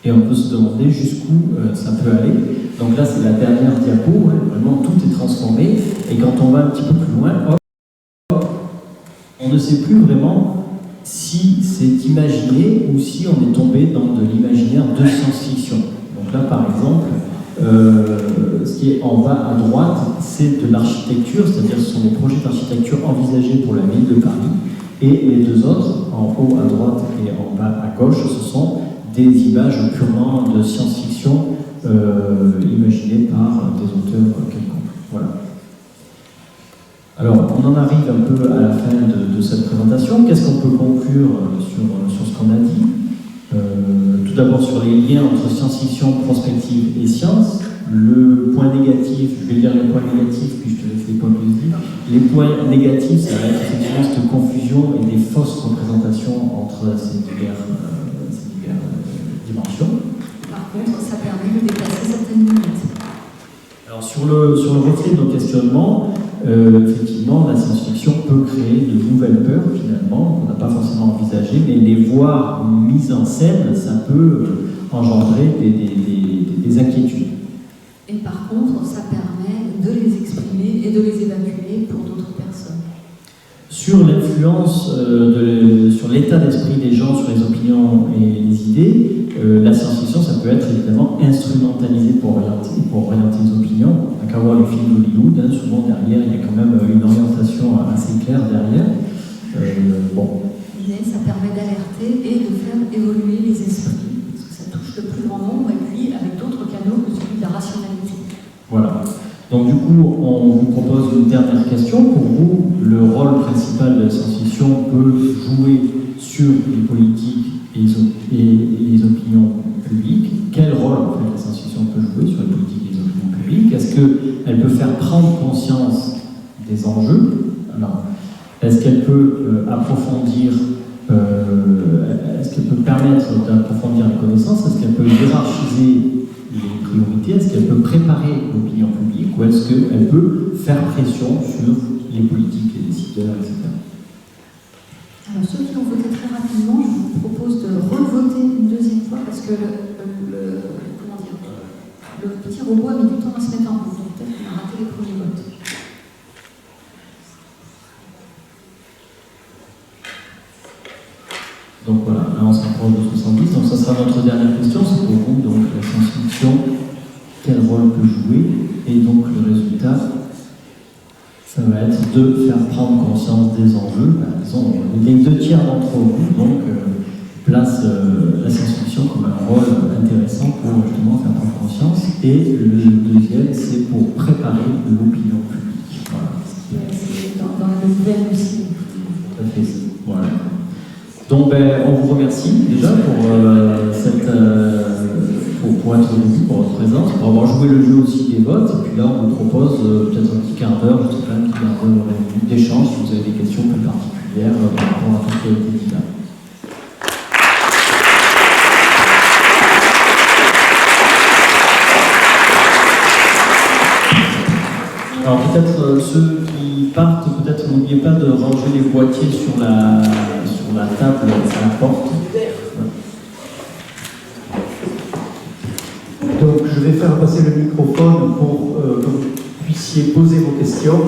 Et on peut se demander jusqu'où ça peut aller. Donc là, c'est la dernière diapo, vraiment tout est transformé. Et quand on va un petit peu plus loin, hop, on ne sait plus vraiment si c'est imaginé ou si on est tombé dans de l'imaginaire de science-fiction. Donc là, par exemple, ce qui est en bas à droite, c'est de l'architecture, c'est-à-dire ce sont des projets d'architecture envisagés pour la ville de Paris. Et les deux autres, en haut à droite et en bas à gauche, ce sont des images purement de science-fiction imaginées par des auteurs quelconques. Voilà. Alors, on en arrive un peu à la fin de cette présentation. Qu'est-ce qu'on peut conclure sur ce qu'on a dit? Tout d'abord sur les liens entre science-fiction, prospective et science. Le point négatif, je vais lire les points négatifs, puis je te laisse les points positifs. Les points négatifs, ça va être effectivement cette confusion et des fausses représentations entre ces diverses dimensions. Par contre, ça permet de dépasser certaines limites. Alors sur le reflet de nos questionnements, effectivement, la science-fiction peut créer de nouvelles peurs, finalement, qu'on n'a pas forcément envisagées, mais les voir mises en scène, ça peut engendrer des inquiétudes. Et par contre, ça permet de les exprimer et de les évacuer pour d'autres personnes. Sur l'influence, sur l'état d'esprit des gens, sur les opinions et les idées, la science-fiction, ça peut être évidemment instrumentalisé pour orienter les opinions. On n'a qu'à voir les films d'Hollywood, hein, souvent derrière, il y a quand même une orientation assez claire derrière. Mais ça permet d'alerter et de faire évoluer les esprits, parce que ça touche le plus grand nombre, et puis avec d'autres canaux que celui de la rationalité. Voilà. Donc du coup, on vous propose une dernière question. Pour vous, le rôle principal de la science-fiction peut jouer sur les politiques et les opinions publiques. Quel rôle en fait, la science-fiction peut jouer sur les politiques et les opinions publiques? Est-ce qu'elle peut faire prendre conscience des enjeux? Alors, est-ce qu'elle peut approfondir, est-ce qu'elle peut permettre d'approfondir les connaissances? Est-ce qu'elle peut hiérarchiser les priorités? Est-ce qu'elle peut préparer l'opinion publique ou est-ce qu'elle peut faire pression sur les politiques, les décideurs, etc. Alors ceux qui ont voté très rapidement, je vous propose de revoter une deuxième fois parce que le petit robot a mis du temps à se mettre en route, donc peut-être qu'on a raté les premiers votes. Donc voilà, là on se rapproche de 70, donc ça sera notre dernière question, c'est pour vous, donc la science-fiction, quel rôle peut jouer, et donc le résultat, ça va être de faire prendre conscience des enjeux. Disons, les 2/3 d'entre vous, donc, placent la science-fiction comme un rôle intéressant pour justement faire prendre conscience, et le deuxième, c'est pour préparer l'opinion publique. Voilà. C'est dans la nouvelle aussi. Tout à fait, voilà. Donc on vous remercie déjà pour être venu, pour votre présence, pour avoir joué le jeu aussi des votes. Et puis là, on vous propose peut-être un petit quart d'heure, je ne sais pas, un petit quart d'heure d'échange si vous avez des questions plus particulières par rapport à tout ce qui a été dit là. Alors peut-être ceux qui partent, peut-être n'oubliez pas de ranger les boîtiers sur la table à la porte. Donc je vais faire passer le microphone pour que vous puissiez poser vos questions.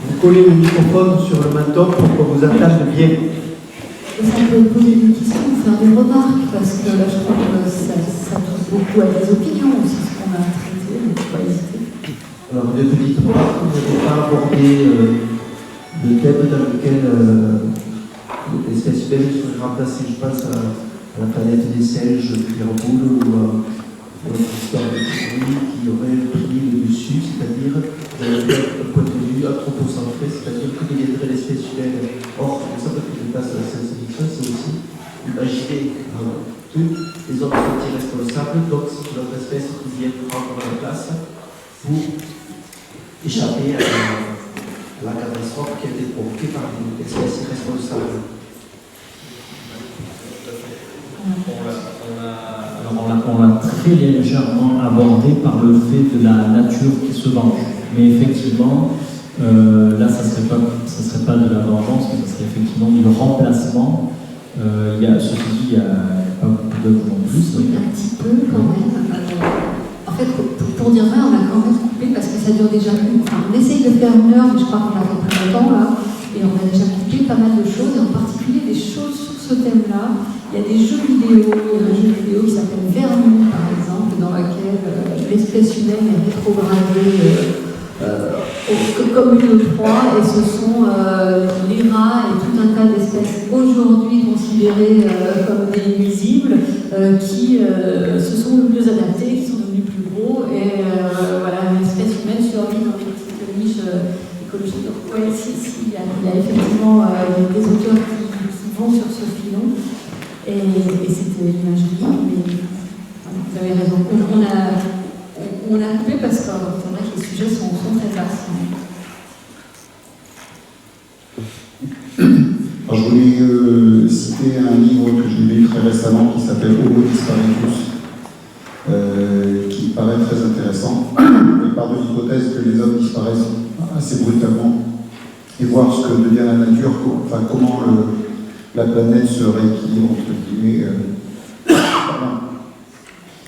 Vous collez le microphone sur le menton pour qu'on vous entende bien. Et ça peut poser des questions ou faire des remarques, parce que là je crois que ça touche beaucoup à des opinions aussi, ce qu'on a traité, donc il ne faut pas hésiter. Alors, deux petites remarques. Vous n'avez pas abordé le thème dans lequel l'espèce humaine serait remplacée, je pense, à la planète des singes, Pierre-Boulle, ou l'histoire de Thierry qui aurait pris le dessus, c'est-à-dire un point de vue anthropocentré, c'est-à-dire que deviendrait l'espèce humaine. Or, ça peut être une place à la science-fiction, c'est aussi imaginer que les hommes sont irresponsables, donc c'est une autre espèce qui vient prendre la place pour échapper à la catastrophe qui a été provoquée par une espèce irresponsable. On l'a très légèrement abordé par le fait de la nature qui se venge. Mais effectivement, là, ça serait pas de la vengeance, mais ça serait effectivement du remplacement. Ceci dit, il n'y a pas beaucoup d'œuvres non plus. Un petit peu quand même. En fait, pour dire vrai, on a quand même coupé parce que ça dure déjà plus. Enfin, on essaye de faire 1 heure, mais je crois qu'on a fait plus longtemps là. Et on a déjà coupé pas mal de choses, et en particulier des choses sur ce thème-là. Il y a des jeux vidéo, qui s'appelle Vernon, par exemple, dans laquelle l'espèce humaine est rétrogradée, comme une proie, et ce sont les rats et tout un tas d'espèces aujourd'hui considérées comme des nuisibles qui se sont le mieux adaptés, qui sont devenus plus gros, et voilà, l'espèce humaine survit dans des petites niches écologiques. Donc, ouais, il y a effectivement des auteurs qui vont sur ce filon, et c'était l'imagerie, mais vous avez raison. On a coupé parce que c'est vrai que les sujets sont très vastes. Alors, je voulais citer un livre que j'ai lu très récemment qui s'appelle Homo Disparitus, qui paraît très intéressant. Il part de l'hypothèse que les hommes disparaissent assez brutalement et voir ce que devient la nature, enfin comment la planète se rééquilibre, entre guillemets.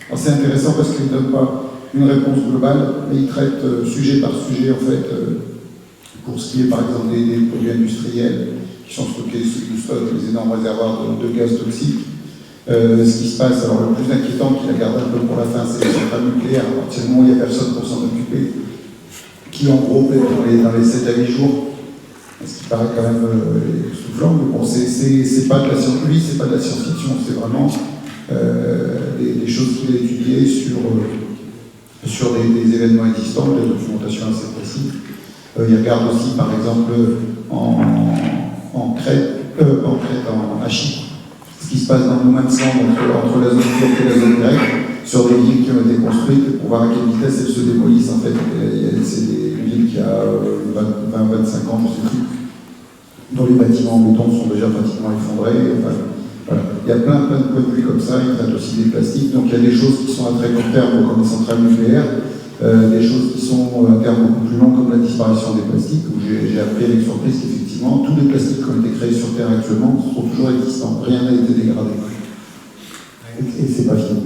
Alors, c'est intéressant parce qu'il ne donne pas une réponse globale, mais il traite sujet par sujet, en fait, pour ce qui est par exemple des produits industriels qui sont stockés sous le stock, les énormes réservoirs de gaz toxiques. Ce qui se passe, alors le plus inquiétant, qu'il a gardé un peu pour la fin, c'est les centrales nucléaires. À partir du moment où il n'y a personne pour s'en occuper, qui en gros peut-être dans les 7 à 8 jours, ce qui paraît quand même soufflant, mais bon, c'est pas de la science, lui, c'est pas de la science-fiction, c'est vraiment des choses qu'il a étudiées sur des événements existants, des documentations assez précises. Il regarde aussi, par exemple, en Chypre, ce qui se passe dans le moment entre la zone turque et la zone grecque, sur des villes qui ont été construites pour voir à quelle vitesse elles se démolissent. En fait, c'est des villes qui a 20-25 ans, je sais plus, dont les bâtiments en béton sont déjà pratiquement effondrés. Enfin, voilà. Il y a plein de points de vue comme ça. Il traite aussi des plastiques. Donc il y a des choses qui sont à très court terme, comme les centrales nucléaires, des choses qui sont à terme beaucoup plus long, comme la disparition des plastiques, où j'ai appris avec surprise qu'effectivement, tous les plastiques qui ont été créés sur Terre actuellement sont toujours existants. Rien n'a été dégradé. Et c'est pas fini.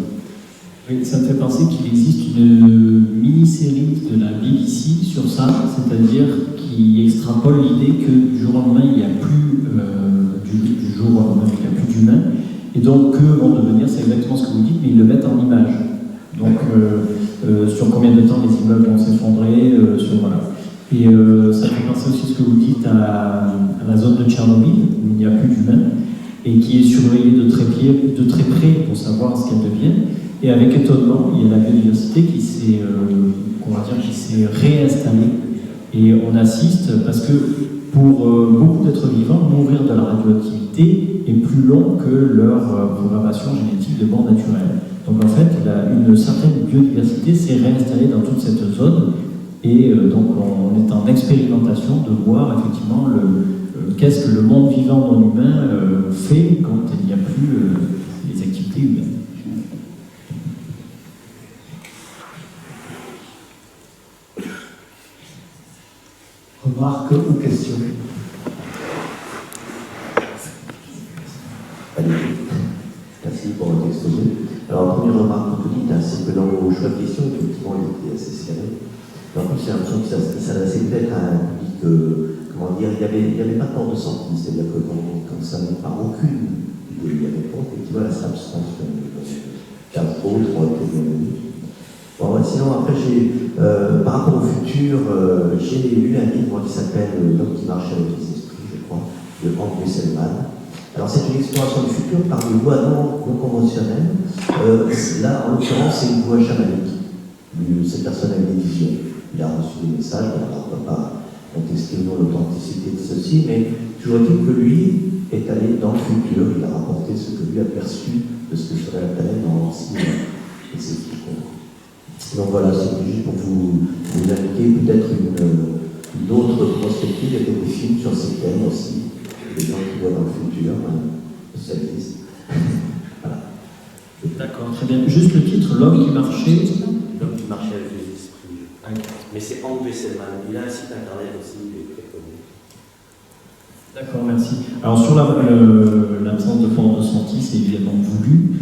Oui, ça me fait penser qu'il existe une mini-série de la BBC sur ça, c'est-à-dire qui extrapole l'idée que du jour au lendemain, il n'y a plus du jour au lendemain, il n'y a plus d'humains, et donc que vont devenir, c'est exactement ce que vous dites, mais ils le mettent en image. Donc, sur combien de temps les immeubles vont s'effondrer, voilà. Et ça fait penser aussi ce que vous dites à la zone de Tchernobyl, où il n'y a plus d'humains, et qui est surveillée de très près pour savoir ce qu'elle devient. Et avec étonnement, il y a la biodiversité qui s'est réinstallée. Et on assiste, parce que pour beaucoup d'êtres vivants, mourir de la radioactivité est plus long que leur programmation génétique de mort naturelle. Donc en fait, une certaine biodiversité s'est réinstallée dans toute cette zone. Et donc on est en expérimentation de voir effectivement qu'est-ce que le monde vivant non humain fait quand il n'y a plus les activités humaines. Remarques ou questions? Merci pour votre exposé. Alors, première remarque que vous dites, c'est que dans vos choix de questions, effectivement, il était assez serré. En plus, j'ai l'impression que ça s'adressait peut-être à un public, comment dire, il n'y avait pas de porte de sortie, c'est-à-dire que quand ça n'est pas aucune idée y répondre, effectivement, elle sera abstention. 4 autres ont été bienvenus. Bon, sinon, après, par rapport au futur, j'ai lu un livre qui s'appelle L'homme qui marche avec les esprits, je crois, de André Selman. Alors, c'est une exploration du futur par des voies non conventionnelles. Là, en l'occurrence, c'est une voie chamanique. Cette personne a une vision. Il a reçu des messages, on ne peut pas contester ou non l'authenticité de ceci, mais toujours est-il que lui est allé dans le futur, il a rapporté ce que lui a perçu de ce que serait la planète dans 6 mois. Et c'est ce qu'il comprend. Donc voilà, c'est juste pour vous indiquer peut-être une autre prospective. Il y a des films sur ces thèmes aussi, des gens qui voient dans le futur, ça existe. Voilà. D'accord, très bien. Juste le titre, L'homme qui marchait. L'homme qui marchait avec les esprits. Mais c'est André Selman. Il a un site internet aussi, il est très connu. D'accord, merci. Alors sur l'absence de porte de sortie, c'est évidemment voulu.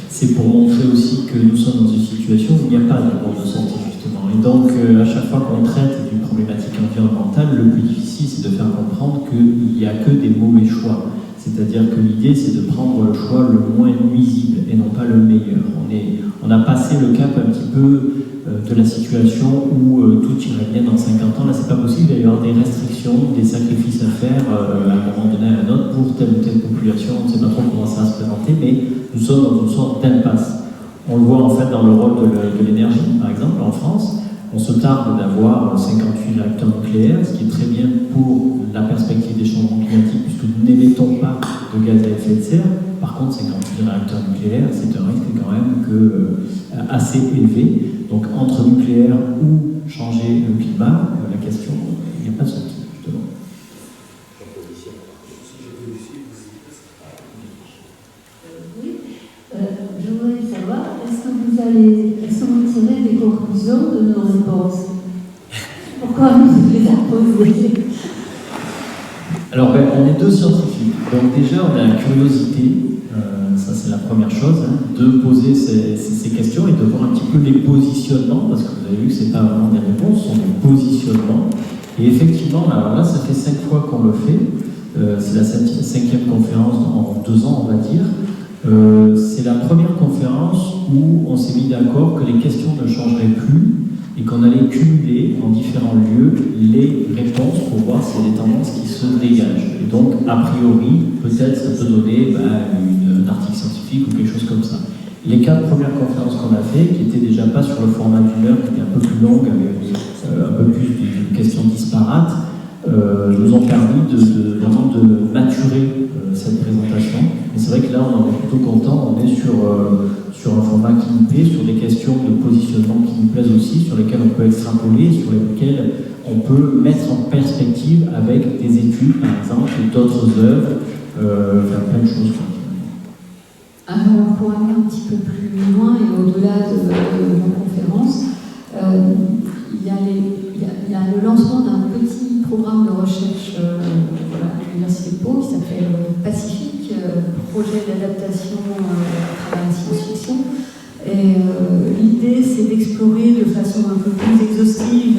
C'est pour montrer aussi que nous sommes dans une situation où il n'y a pas de porte de sortie, justement. Et donc, à chaque fois qu'on traite d'une problématique environnementale, le plus difficile, c'est de faire comprendre qu'il n'y a que des mauvais choix. C'est-à-dire que l'idée, c'est de prendre le choix le moins nuisible et non pas le meilleur. On a passé le cap un petit peu de la situation où tout irait bien dans 50 ans. Là, c'est pas possible. Il va y avoir des restrictions, des sacrifices à faire à un moment donné à un autre pour telle ou telle population. On ne sait pas trop comment ça va se présenter, mais nous sommes dans une sorte d'impasse. On le voit en fait dans le rôle de l'énergie, par exemple, en France. On se tarde d'avoir 58 réacteurs nucléaires, ce qui est très bien pour la perspective des changements climatiques, puisque nous n'émettons pas de gaz à effet de serre. Par contre, 58 réacteurs nucléaires, c'est un risque quand même assez élevé. Donc, entre nucléaire ou changer le climat, la question, il n'y a pas de sortie, justement. Je voudrais savoir, est-ce que vous tirez des conclusions de nos réponses? Pourquoi vous les imposez? Alors, on est deux scientifiques. Donc déjà, on a la curiosité, ça c'est la première chose, de poser ces questions et de voir un petit peu les positionnements, parce que vous avez vu que ce n'est pas vraiment des réponses, ce sont des positionnements. Et effectivement, alors là, ça fait 5 fois qu'on le fait. C'est la 5e conférence en 2 ans, on va dire. C'est la première conférence où on s'est mis d'accord que les questions ne changeraient plus et qu'on allait cumuler en différents lieux les réponses pour voir s'il y a des tendances qui se dégagent. Et donc, a priori, peut-être ça peut donner un article scientifique ou quelque chose comme ça. Les 4 premières conférences qu'on a fait, qui étaient déjà pas sur le format d'une heure, qui était un peu plus longue, avec un peu plus de questions disparates, nous ont permis vraiment de maturer cette présentation. Et c'est vrai que là, on en est plutôt content. On est sur un format qui nous plaît, sur des questions de positionnement qui nous plaisent aussi, sur lesquelles on peut extrapoler, sur lesquelles on peut mettre en perspective avec des études, par exemple, d'autres œuvres, faire plein de choses. Alors, pour aller un petit peu plus loin et au-delà de la conférence, il y a le lancement d'un petit programme de recherche à l'Université de Pau qui s'appelle Pacifique, projet d'adaptation à travers la science-fiction. Et l'idée, c'est d'explorer de façon un peu plus exhaustive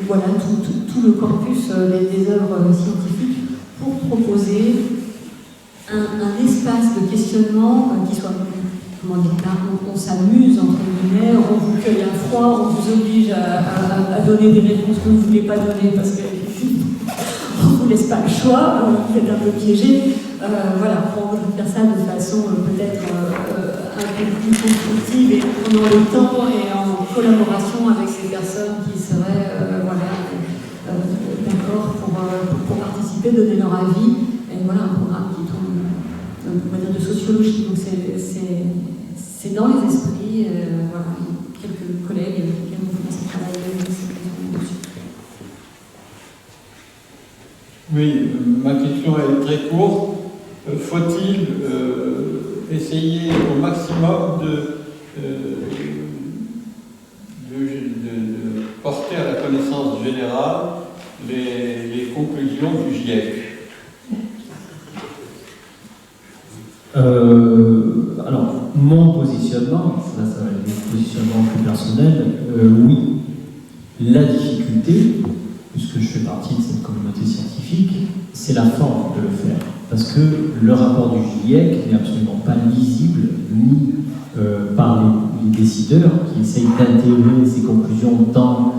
tout le corpus des œuvres scientifiques pour proposer un espace de questionnement qui soit, comment dire, là, on s'amuse, entre guillemets, on vous cueille à froid, on vous oblige à donner des réponses que vous ne voulez pas donner parce qu'on ne vous laisse pas le choix, vous êtes un peu piégé. Voilà, on va faire ça de façon peut-être un peu plus constructive et en prenant le temps et en collaboration avec ces personnes qui seraient d'accord pour participer, donner leur avis. Et voilà, un programme qui tourne, on va dire, de sociologie. Donc c'est dans les esprits. Voilà, quelques collègues qui ont commencé à travailler dessus. Oui, ma question est très courte. Faut-il essayer au maximum de porter à la connaissance générale les conclusions du GIEC? Alors, mon positionnement, ça va être des positionnements plus personnels, oui. La difficulté, puisque je fais partie de cette communauté scientifique, c'est la forme de le faire. Parce que le rapport du GIEC n'est absolument pas lisible, ni par les décideurs qui essayent d'intégrer ces conclusions dans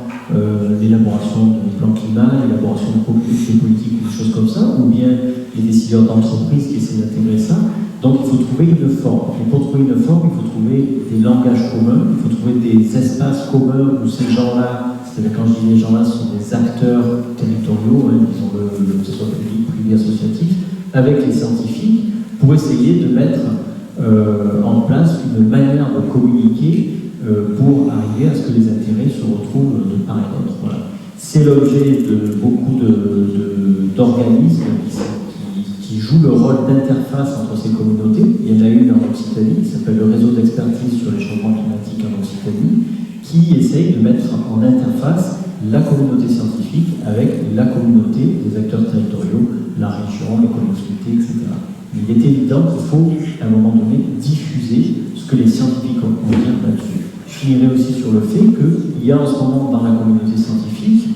l'élaboration du plan climat, l'élaboration de politiques ou des choses comme ça, ou bien les décideurs d'entreprise qui essaient d'intégrer ça. Donc il faut trouver une forme. Et pour trouver une forme, il faut trouver des langages communs, il faut trouver des espaces communs où ces gens-là, c'est-à-dire quand je dis les gens-là, ce sont des acteurs territoriaux, qui sont que ce soit public, privé, associatif, avec les scientifiques, pour essayer de mettre en place une manière de communiquer pour arriver à ce que les intérêts se retrouvent de part et d'autre. Voilà. C'est l'objet de beaucoup d'organismes qui jouent le rôle d'interface entre ces communautés. Il y en a une en Occitanie qui s'appelle le réseau d'expertise sur les changements climatiques en Occitanie, qui essaye de mettre en interface la communauté scientifique avec la communauté des acteurs territoriaux, la région, les collectivités, etc. Mais il est évident qu'il faut, à un moment donné, diffuser ce que les scientifiques ont à dire là-dessus. Je finirai aussi sur le fait qu'il y a en ce moment dans la communauté scientifique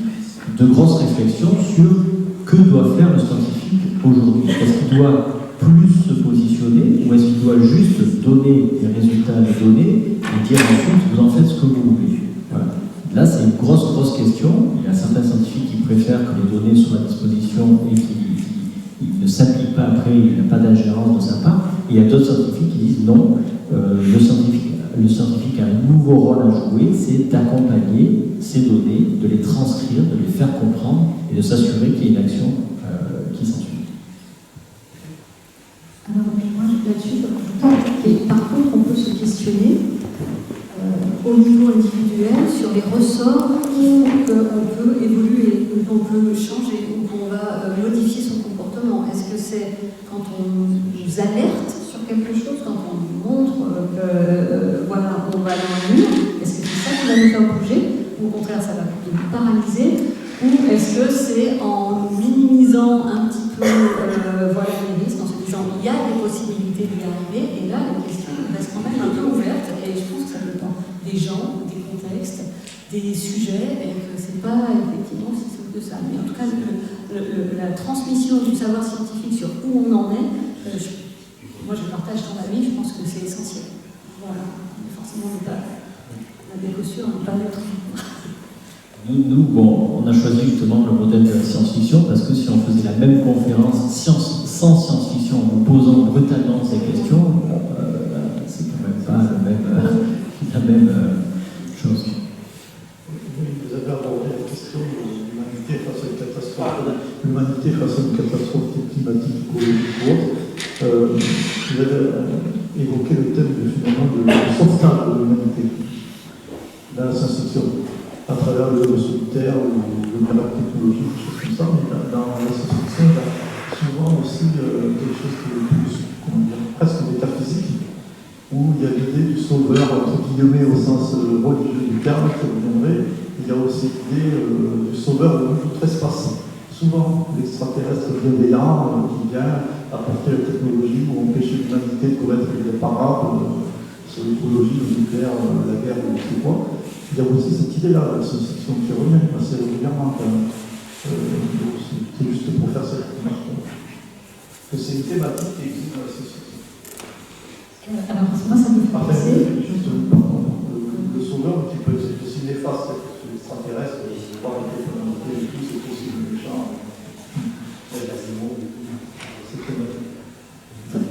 de grosses réflexions sur que doit faire le scientifique aujourd'hui? Est-ce qu'il doit plus se positionner ou est-ce qu'il doit juste donner les résultats des données et dire ensuite vous en faites ce que vous voulez? Voilà. Là, c'est une grosse question. Il y a certains scientifiques qui préfèrent que les données soient à disposition et qui ne s'appliquent pas après, il n'y a pas d'ingérence de sa part. Et il y a d'autres scientifiques qui disent non, le scientifique a un nouveau rôle à jouer, c'est d'accompagner ces données, de les transcrire, de les faire comprendre et de s'assurer qu'il y ait une action qui s'ensuit. Alors, moi, là-dessus, et par contre, on peut se questionner au niveau individuel sur les ressorts où on peut évoluer, où on peut changer, où on va modifier son comportement. Est-ce que c'est quand on nous alerte sur quelque chose, quand on nous montre que voilà, on va aller dans le mur? Est-ce que c'est ça qui va nous faire bouger? Ou au contraire, ça va nous paralyser? Ou est-ce que c'est en minimisant un petit peu voilà, les risques, en se disant il y a des possibilités d'y arriver, et là la question reste quand même un peu ouverte, et je pense que ça dépend des gens, des contextes, des sujets, et que c'est pas effectivement si simple que ça. Mais en tout cas, la transmission du savoir scientifique sur où on en est, moi je partage ton avis, je pense que c'est essentiel. Voilà, mais forcément la décossure n'est pas neutre. Nous, bon, on a choisi justement le modèle de la science-fiction parce que si on faisait la même conférence sans science-fiction en vous posant brutalement ces questions, c'est quand même pas la même chose. Vous avez abordé la question de l'humanité face à une catastrophe climatique, écologique ou autre. Vous avez évoqué le thème finalement de sauvetage de l'humanité dans la science-fiction, à travers le solitaire ou le malheur technologique, des choses comme ça, mais dans la science-fiction, il y a souvent aussi quelque chose qui est plus, presque métaphysique, où il y a l'idée du sauveur, entre guillemets, au sens religieux du terme, qui reviendrait. Il y a aussi l'idée du sauveur de notre espace. Souvent, l'extraterrestre bienveillant qui vient apporter la technologie ou empêcher l'humanité de commettre l'irréparable sur l'écologie, le nucléaire, la guerre, ou je sais quoi. Il y a aussi cette idée-là, la science-fiction qui revient assez régulièrement. C'est juste pour faire cette remarque. Que c'est une thématique qui existe dans la science-fiction. Alors, moi, ça me fait penser. Le sauveur qui peut être aussi néfaste sur l'extraterrestre, par les technologies et tout, c'est possible, le méchant.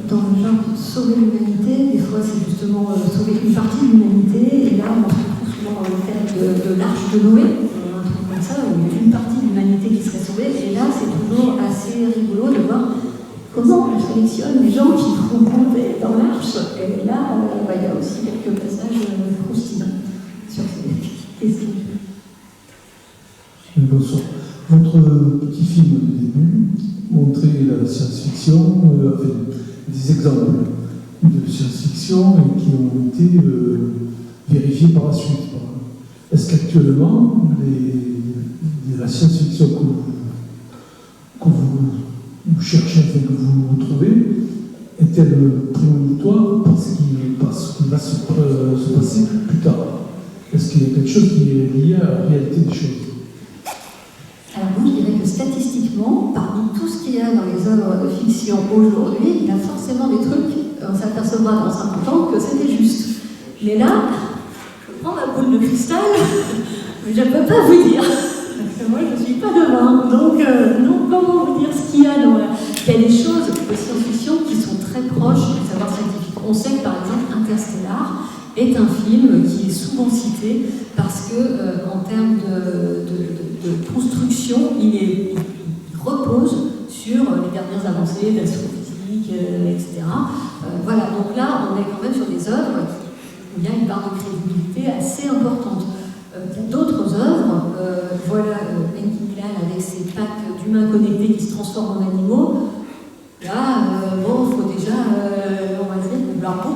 Dans le genre sauver l'humanité, des fois c'est justement sauver une partie de l'humanité, et là on se retrouve souvent dans le thème de l'arche de Noé, un truc comme ça, où il y a une partie de l'humanité qui serait sauvée, et là c'est toujours assez rigolo de voir comment on sélectionne les gens qui vont monter dans l'arche, et là il y a aussi quelques passages croustillants sur ces questions. Bonsoir. Votre petit film de début montrait la science-fiction, des exemples de science-fiction qui ont été vérifiés par la suite. Est-ce qu'actuellement, la science-fiction que vous cherchez, que vous retrouvez, est-elle prémonitoire parce qu'il va se passer plus tard? Est-ce qu'il y a quelque chose qui est lié à la réalité des choses? Alors moi, je dirais que statistiquement, parmi tout ce qu'il y a dans les œuvres de fiction aujourd'hui, il y a forcément des trucs, on s'apercevra dans 50 ans que c'était juste. Mais là, je prends ma boule de cristal, mais je ne peux pas vous dire. Parce que moi, je ne suis pas devant. Donc, non, comment vous dire ce qu'il y a dans la... Il y a des choses de science-fiction qui sont très proches du savoir scientifique. On sait que, par exemple, Interstellar est un film qui est souvent cité parce que, en termes de construction, il repose sur les dernières avancées d'astrophysique, etc. Voilà, donc là, on est quand même sur des œuvres où il y a une part de crédibilité assez importante. Il y a d'autres œuvres, voilà, Enki Bilal avec ses packs d'humains connectés qui se transforment en animaux. Là, bon, il faut déjà, on va dire,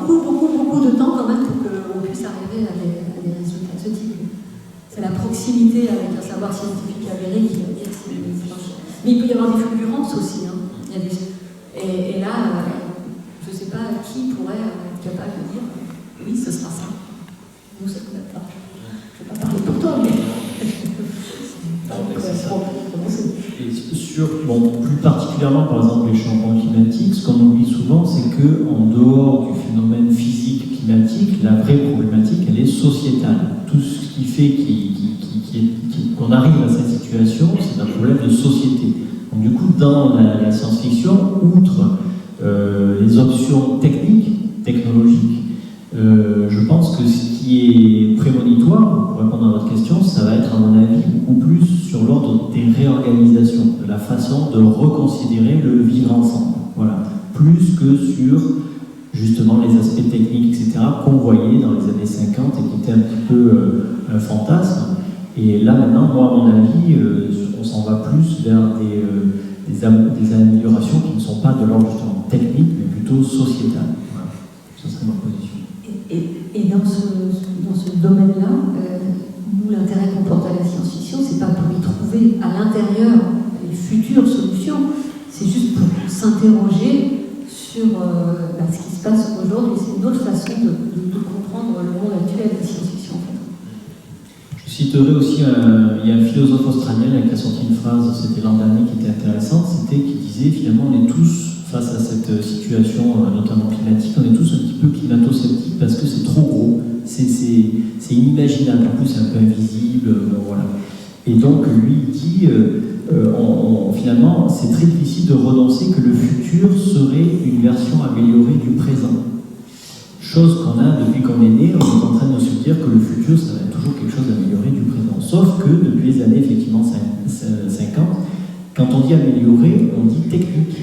beaucoup de temps quand même pour qu'on puisse arriver à des résultats de ce type. C'est la proximité avec un savoir scientifique avéré qui va dire que c'est proche. Mais il peut y avoir des fulgurances aussi. Hein. Il y a et là, je ne sais pas qui pourrait être capable de dire oui, ce sera ça. Nous, ça ne peut pas. Je ne vais pas parler pour toi, mais. Et sur, bon, plus particulièrement particulièrement par exemple les changements climatiques, ce qu'on oublie souvent, c'est qu'en dehors du phénomène physique climatique, la vraie problématique, elle est sociétale. Tout ce qui fait qu'on arrive à cette situation, c'est un problème de société. Donc, du coup, dans la science-fiction, outre les options techniques, technologiques, je pense que ce qui est prémonitoire, pour répondre à votre question, ça va être à mon avis beaucoup plus sur l'ordre des réorganisations, de la façon de reconsidérer le vivre ensemble. Voilà. Plus que sur justement les aspects techniques, etc., qu'on voyait dans les années 50 et qui étaient un petit peu un fantasme. Et là maintenant, moi à mon avis, on s'en va plus vers des améliorations qui ne sont pas de l'ordre justement technique, mais plutôt sociétales. Voilà. Ça serait ma position. Et dans ce domaine-là, nous, l'intérêt qu'on porte à la science-fiction, c'est pas pour y trouver à l'intérieur les futures solutions, c'est juste pour s'interroger sur ce qui se passe aujourd'hui. C'est une autre façon de comprendre le monde actuel de la science-fiction, en fait. Je citerai aussi, il y a un philosophe australien qui a sorti une phrase, c'était l'an dernier, qui était intéressante, c'était qu'il disait finalement on est tous face à cette situation, notamment climatique, on est tous un petit peu climato-sceptiques parce que c'est trop gros, c'est inimaginable, en plus c'est un peu invisible, voilà. Et donc lui il dit, finalement c'est très difficile de renoncer que le futur serait une version améliorée du présent. Chose qu'on a depuis qu'on est né, on est en train de se dire que le futur ça va être toujours quelque chose d'amélioré du présent. Sauf que depuis les années effectivement 50, quand on dit améliorer, on dit technique.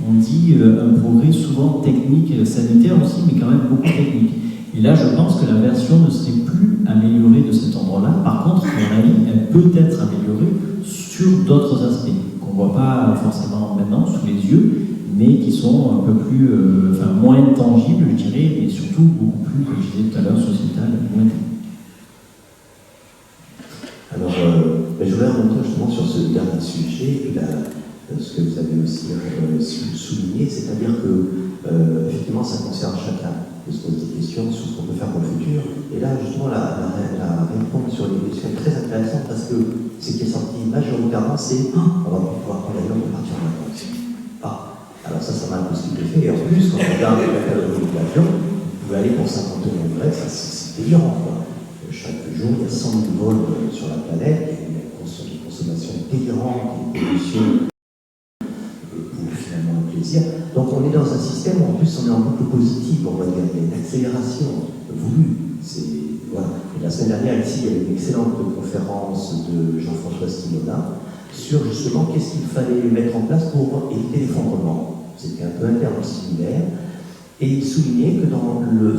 On dit un progrès souvent technique, sanitaire aussi, mais quand même beaucoup technique. Et là, je pense que la version ne serait plus améliorée de cet endroit-là. Par contre, à mon avis, elle peut être améliorée sur d'autres aspects qu'on ne voit pas forcément maintenant sous les yeux, mais qui sont un peu plus, moins tangibles, je dirais, et surtout beaucoup plus, comme je disais tout à l'heure, sociétales, moins. Alors, je voulais remonter justement sur ce dernier sujet, et ce que vous avez aussi souligné, c'est-à-dire que effectivement ça concerne chacun de se poser des questions sur ce qu'on peut faire pour le futur. Et là justement la réponse sur les questions est très intéressante parce que ce qui est sorti majoritairement c'est on va pouvoir prendre l'avion pour partir en vacances. Alors ça m'a impossible de faire. Et en plus quand on regarde la calorie de l'avion, vous pouvez aller pour 50 € de vrai, ça c'est délirant quoi. Chaque jour il y a 100 000 vols sur la planète, et une consommation délirante, une pollution. Donc on est dans un système où en plus on est en boucle positive, on va dire, il y a une accélération voulue. Voilà. Et la semaine dernière ici, il y a eu une excellente conférence de Jean-François Stimona sur justement qu'est-ce qu'il fallait mettre en place pour éviter l'effondrement. C'était un peu interdisciplinaire. Et il soulignait que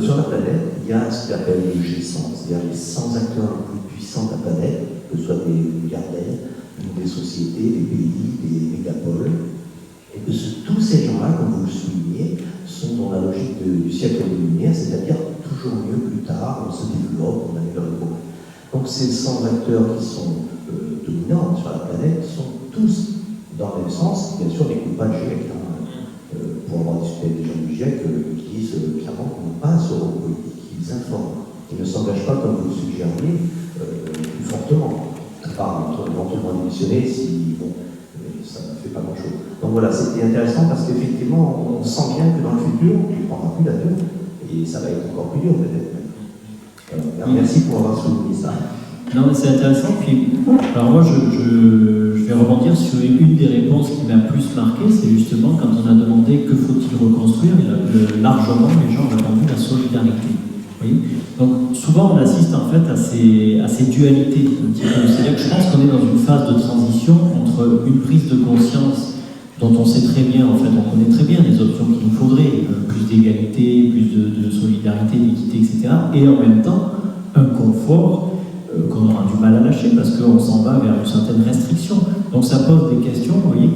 sur la planète, il y a ce qu'il appelle le G100, c'est-à-dire les 100 acteurs les plus puissants de la planète, que ce soit des milliardaires, des sociétés, des pays, des mégapoles. Et que tous ces gens-là, comme vous le soulignez, sont dans la logique du siècle des Lumières, c'est-à-dire toujours mieux plus tard, on se développe, on améliore le progrès. Donc ces 100 acteurs qui sont dominants sur la planète sont tous dans le même sens, bien sûr n'écoutent pas le GIEC. Pour avoir discuté avec des gens du GIEC, ils disent clairement qu'on n'a pas ce rôle politique, ils informent. Ils ne s'engagent pas, comme vous le suggériez, plus fortement, à part éventuellement démissionner si ça ne fait pas grand-chose. Donc voilà, c'était intéressant parce qu'effectivement, on sent bien que dans le futur, on ne prendra plus l'avion et ça va être encore plus dur peut-être. Merci pour avoir souligné ça. Non, mais c'est intéressant. Puis, alors moi, je vais rebondir sur une des réponses qui m'a plus marqué, c'est justement quand on a demandé que faut-il reconstruire, et largement les gens ont répondu la solidarité. Oui. Donc souvent on assiste en fait à ces dualités un petit peu. C'est-à-dire que je pense qu'on est dans une phase de transition entre une prise de conscience dont on sait très bien, en fait, on connaît très bien les options qu'il nous faudrait, plus d'égalité, plus de solidarité, d'équité, etc. Et en même temps, un confort qu'on aura du mal à lâcher parce qu'on s'en va vers une certaine restriction. Donc ça pose des questions, vous voyez,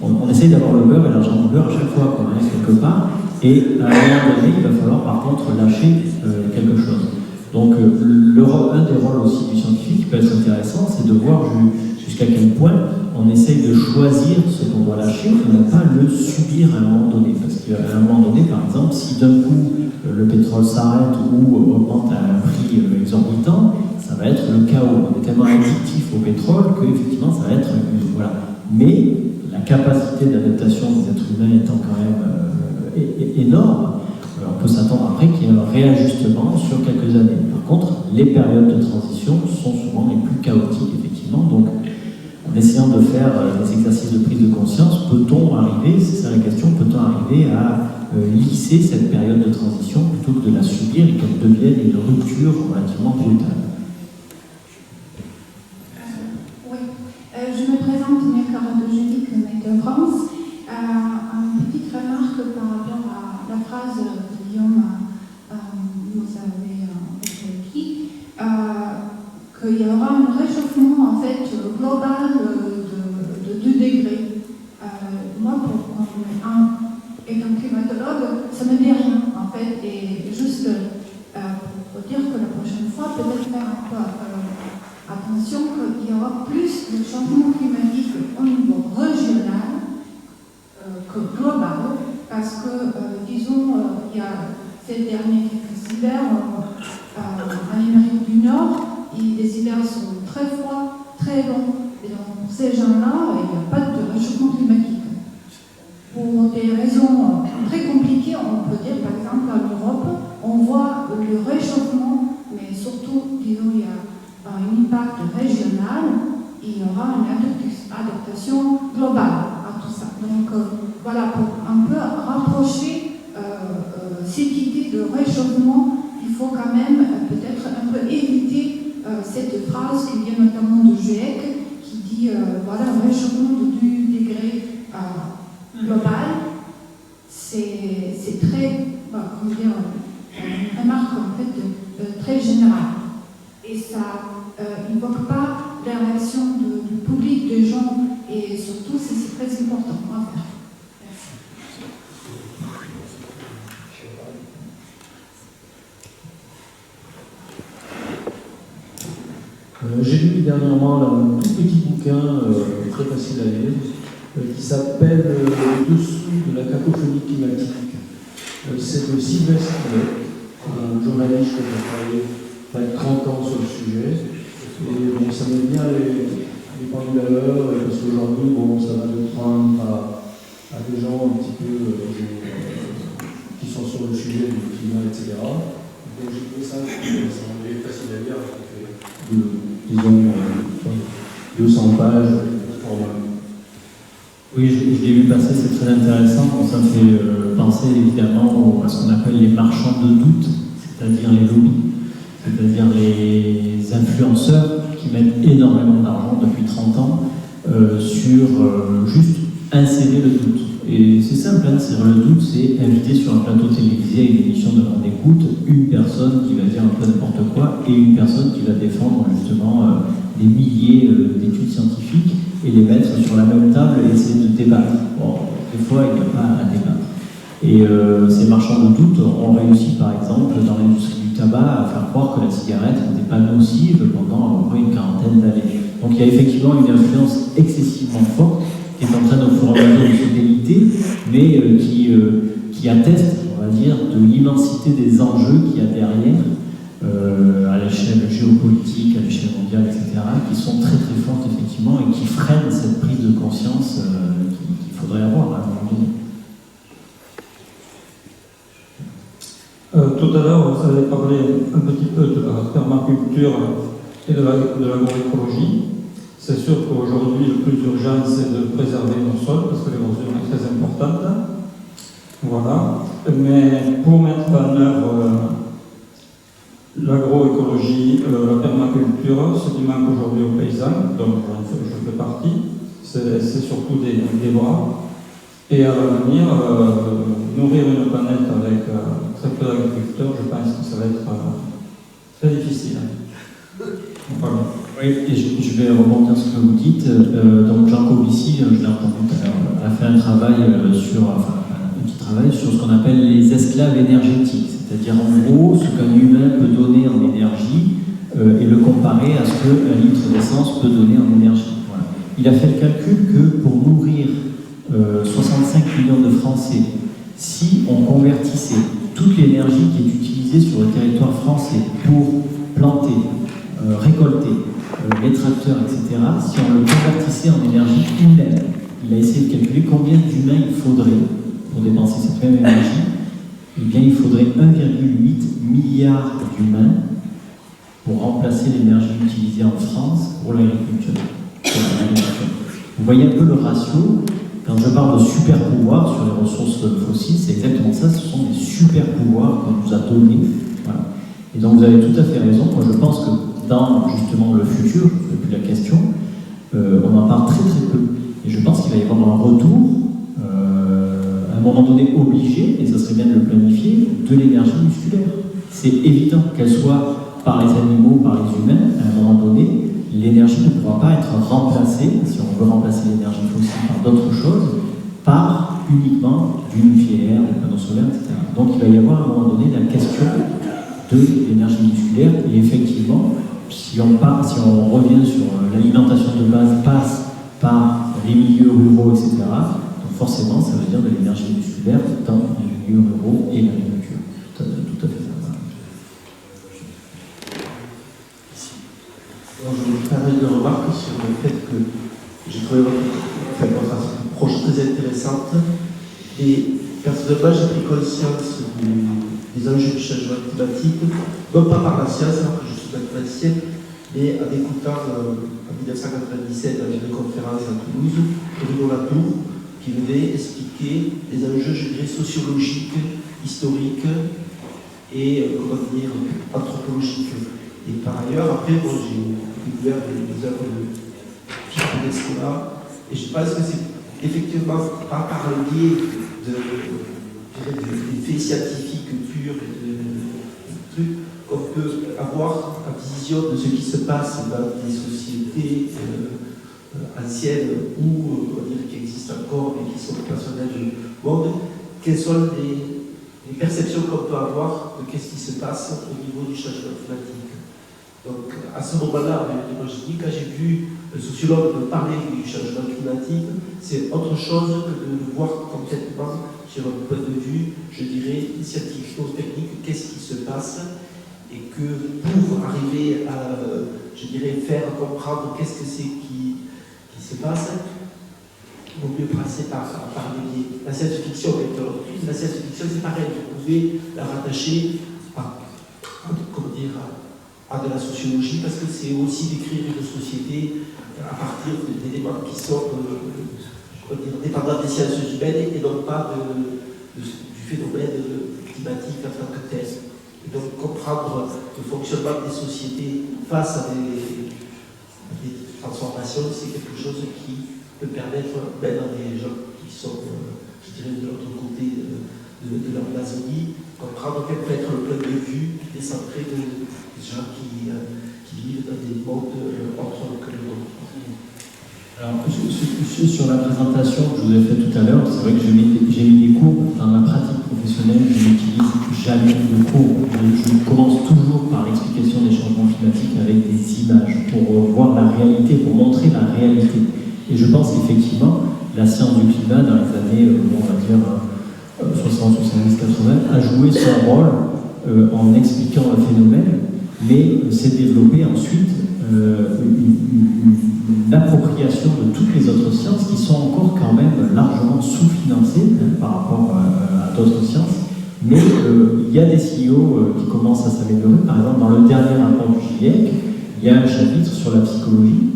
on essaye d'avoir le beurre et l'argent du beurre à chaque fois, quoi, quelque part. Et à un moment donné, il va falloir par contre lâcher quelque chose. Donc un des rôles aussi du scientifique qui peut être intéressant, c'est de voir jusqu'à quel point on essaye de choisir ce qu'on doit lâcher et ne pas le subir à un moment donné. Parce qu'à un moment donné, par exemple, si d'un coup le pétrole s'arrête ou augmente à un prix exorbitant, ça va être le chaos. On est tellement addictif au pétrole qu'effectivement ça va être voilà. Mais la la capacité d'adaptation des êtres humains étant quand même énorme, on peut s'attendre après qu'il y ait un réajustement sur quelques années. Par contre, les périodes de transition sont souvent les plus chaotiques, effectivement. Donc, en essayant de faire des exercices de prise de conscience, peut-on arriver, c'est ça la question, peut-on arriver à lisser cette période de transition plutôt que de la subir et qu'elle devienne une rupture relativement brutale? Oui, je me présente, Mirka Radojenic, Made de France. Une petite remarque par rapport à la phrase de Guillaume, vous avez dit, qu'il y aura un réchauffement en fait global de 2 degrés. Moi, étant climatologue, ça ne me dit rien en fait, et juste pour dire que la prochaine fois, peut-être faire un peu attention qu'il y aura plus de changements climatiques au niveau régional que global, parce que, disons, il y a ces derniers quelques hivers en Amérique du Nord, les hivers sont très froids, très longs, et donc pour ces gens-là, il n'y a pas de réchauffement climatique. Pour des raisons très compliquées, on peut dire, par exemple, en Europe, on voit le réchauffement, mais surtout, disons, il y a un impact régional, il y aura une adaptation globale à tout ça. Donc voilà, pour un peu rapprocher cette idée de réchauffement, il faut quand même peut-être un peu éviter cette phrase qui vient notamment de GIEC, qui dit voilà, un réchauffement de 2 degrés global, c'est très, comment dire, une remarque en fait très générale. Et ça n'évoque pas la réaction du public, des gens, et surtout c'est très important à faire. J'ai lu dernièrement un tout petit bouquin très facile à lire qui s'appelle Le dessous de la cacophonie climatique. C'est de Sylvestre, un journaliste qui a travaillé 30 ans sur le sujet. Et bon, ça met bien les pendules à l'heure, parce qu'aujourd'hui, bon, ça va de prendre à des gens un petit peu qui sont sur le sujet du climat, etc. Donc j'ai trouvé ça intéressant, il est facile à lire, disons 200 pages. Oui, je l'ai vu passer, c'est très intéressant. Ça me fait penser évidemment à ce qu'on appelle les marchands de doute, c'est-à-dire les lobbies, c'est-à-dire les influenceurs qui mettent énormément d'argent depuis 30 ans sur juste insérer le doute. Et c'est simple, hein, c'est le doute, c'est inviter sur un plateau télévisé à une émission de grande écoute une personne qui va dire un peu n'importe quoi et une personne qui va défendre justement des milliers d'études scientifiques et les mettre sur la même table et essayer de débattre. Bon, des fois, il n'y a pas à débattre. Et ces marchands de doute ont réussi, par exemple, dans l'industrie du tabac, à faire croire que la cigarette n'était pas nocive pendant à peu près une quarantaine d'années. Donc il y a effectivement une influence excessivement forte qui est en train au fur et à mesure de se déliter, mais qui atteste, on va dire, de l'immensité des enjeux qu'il y a derrière, à l'échelle géopolitique, à l'échelle mondiale, etc., qui sont très très fortes effectivement et qui freinent cette prise de conscience qu'il faudrait avoir à un moment donné. Tout à l'heure, vous avez parlé un petit peu de la permaculture et de l'agroécologie. C'est sûr qu'aujourd'hui, le plus urgent, c'est de préserver nos sols, parce que l'érosion est très importante. Voilà. Mais pour mettre en œuvre l'agroécologie, la permaculture, ce qui manque aujourd'hui aux paysans, donc je fais partie, c'est surtout des bras. Et à l'avenir, nourrir une planète avec très peu d'agriculteurs, je pense que ça va être très difficile. Voilà. Oui, et je vais rebondir sur ce que vous dites. Donc Jean Covici, je l'ai entendu tout à l'heure, a fait un travail sur ce qu'on appelle les esclaves énergétiques, c'est-à-dire en gros ce qu'un humain peut donner en énergie et le comparer à ce qu'un litre d'essence peut donner en énergie. Voilà. Il a fait le calcul que pour nourrir 65 millions de Français, si on convertissait toute l'énergie qui est utilisée sur le territoire français pour planter, récolter, les tracteurs, etc., si on le convertissait en énergie humaine, il a essayé de calculer combien d'humains il faudrait pour dépenser cette même énergie. Eh bien, il faudrait 1,8 milliard d'humains pour remplacer l'énergie utilisée en France pour l'agriculture. Vous voyez un peu le ratio. Quand je parle de super pouvoirs sur les ressources fossiles, c'est exactement ça, ce sont des super pouvoirs qu'on nous a donnés. Voilà. Et donc vous avez tout à fait raison. Moi je pense que dans justement le futur, depuis la question, on en parle très très peu. Et je pense qu'il va y avoir un retour, à un moment donné obligé, et ça serait bien de le planifier, de l'énergie musculaire. C'est évident qu'elle soit par les animaux, par les humains, à un moment donné, l'énergie ne pourra pas être remplacée, si on veut remplacer l'énergie fossile par d'autres choses, par uniquement du nucléaire, des panneaux solaires, etc. Donc il va y avoir à un moment donné la question de l'énergie musculaire, et effectivement, si on revient sur l'alimentation de base passe par les milieux ruraux, etc., donc forcément ça veut dire de l'énergie musculaire dans les milieux ruraux et l'agriculture. Tout à fait ça. Alors, je vais faire une remarque sur le fait que j'ai trouvé votre approche très intéressante et personnellement j'ai pris conscience des enjeux du changement climatique, non pas par la science, alors que je suis mathématicien, mais en écoutant en 1997 dans une conférence à Toulouse, Bruno Latour, qui venait expliquer les enjeux, je dirais, sociologiques, historiques et anthropologiques. Et par ailleurs, après, bon, j'ai découvert les œuvres de Philippe Descola, et je pense que c'est effectivement pas par le biais des faits scientifiques purs et de trucs qu'on peut avoir une vision de ce qui se passe dans des sociétés anciennes ou qui existent encore et qui sont personnelles du monde. Quelles sont les perceptions qu'on peut avoir de ce qui se passe au niveau du changement climatique. Donc à ce moment-là, moi je dis, quand j'ai vu le sociologue me parler du changement climatique, c'est autre chose que de le voir complètement sur un point de vue, je dirais, scientifico-technique, qu'est-ce qui se passe, et que pour arriver à, je dirais, faire comprendre qu'est-ce que c'est qui se passe, il vaut mieux passer par la science-fiction. La science-fiction, c'est pareil, vous pouvez la rattacher à de la sociologie, parce que c'est aussi décrire une société à partir d'éléments qui sont dépendants des sciences humaines et non pas du phénomène climatique en tant que tel. Et donc comprendre le fonctionnement des sociétés face à des transformations, c'est quelque chose qui peut permettre, même à des gens qui sont, je dirais, de l'autre côté de l'Amazonie, comprendre quel peut être le point de vue décentré des gens qui vivent dans des mondes autres que le nôtre. Alors, sur la présentation que je vous ai faite tout à l'heure, c'est vrai que j'ai mis des cours dans la pratique professionnelle, je n'utilise jamais de cours. Je commence toujours par l'explication des changements climatiques avec des images pour voir la réalité, pour montrer la réalité. Et je pense qu'effectivement, la science du climat, dans les années, on va dire, 60, 70, 80, a joué son rôle en expliquant un phénomène, mais s'est développé ensuite une appropriation de toutes les autres sciences qui sont encore quand même largement sous-financées par rapport à d'autres sciences. Mais il y a des signaux qui commencent à s'améliorer. Par exemple, dans le dernier rapport du GIEC, il y a un chapitre sur la psychologie.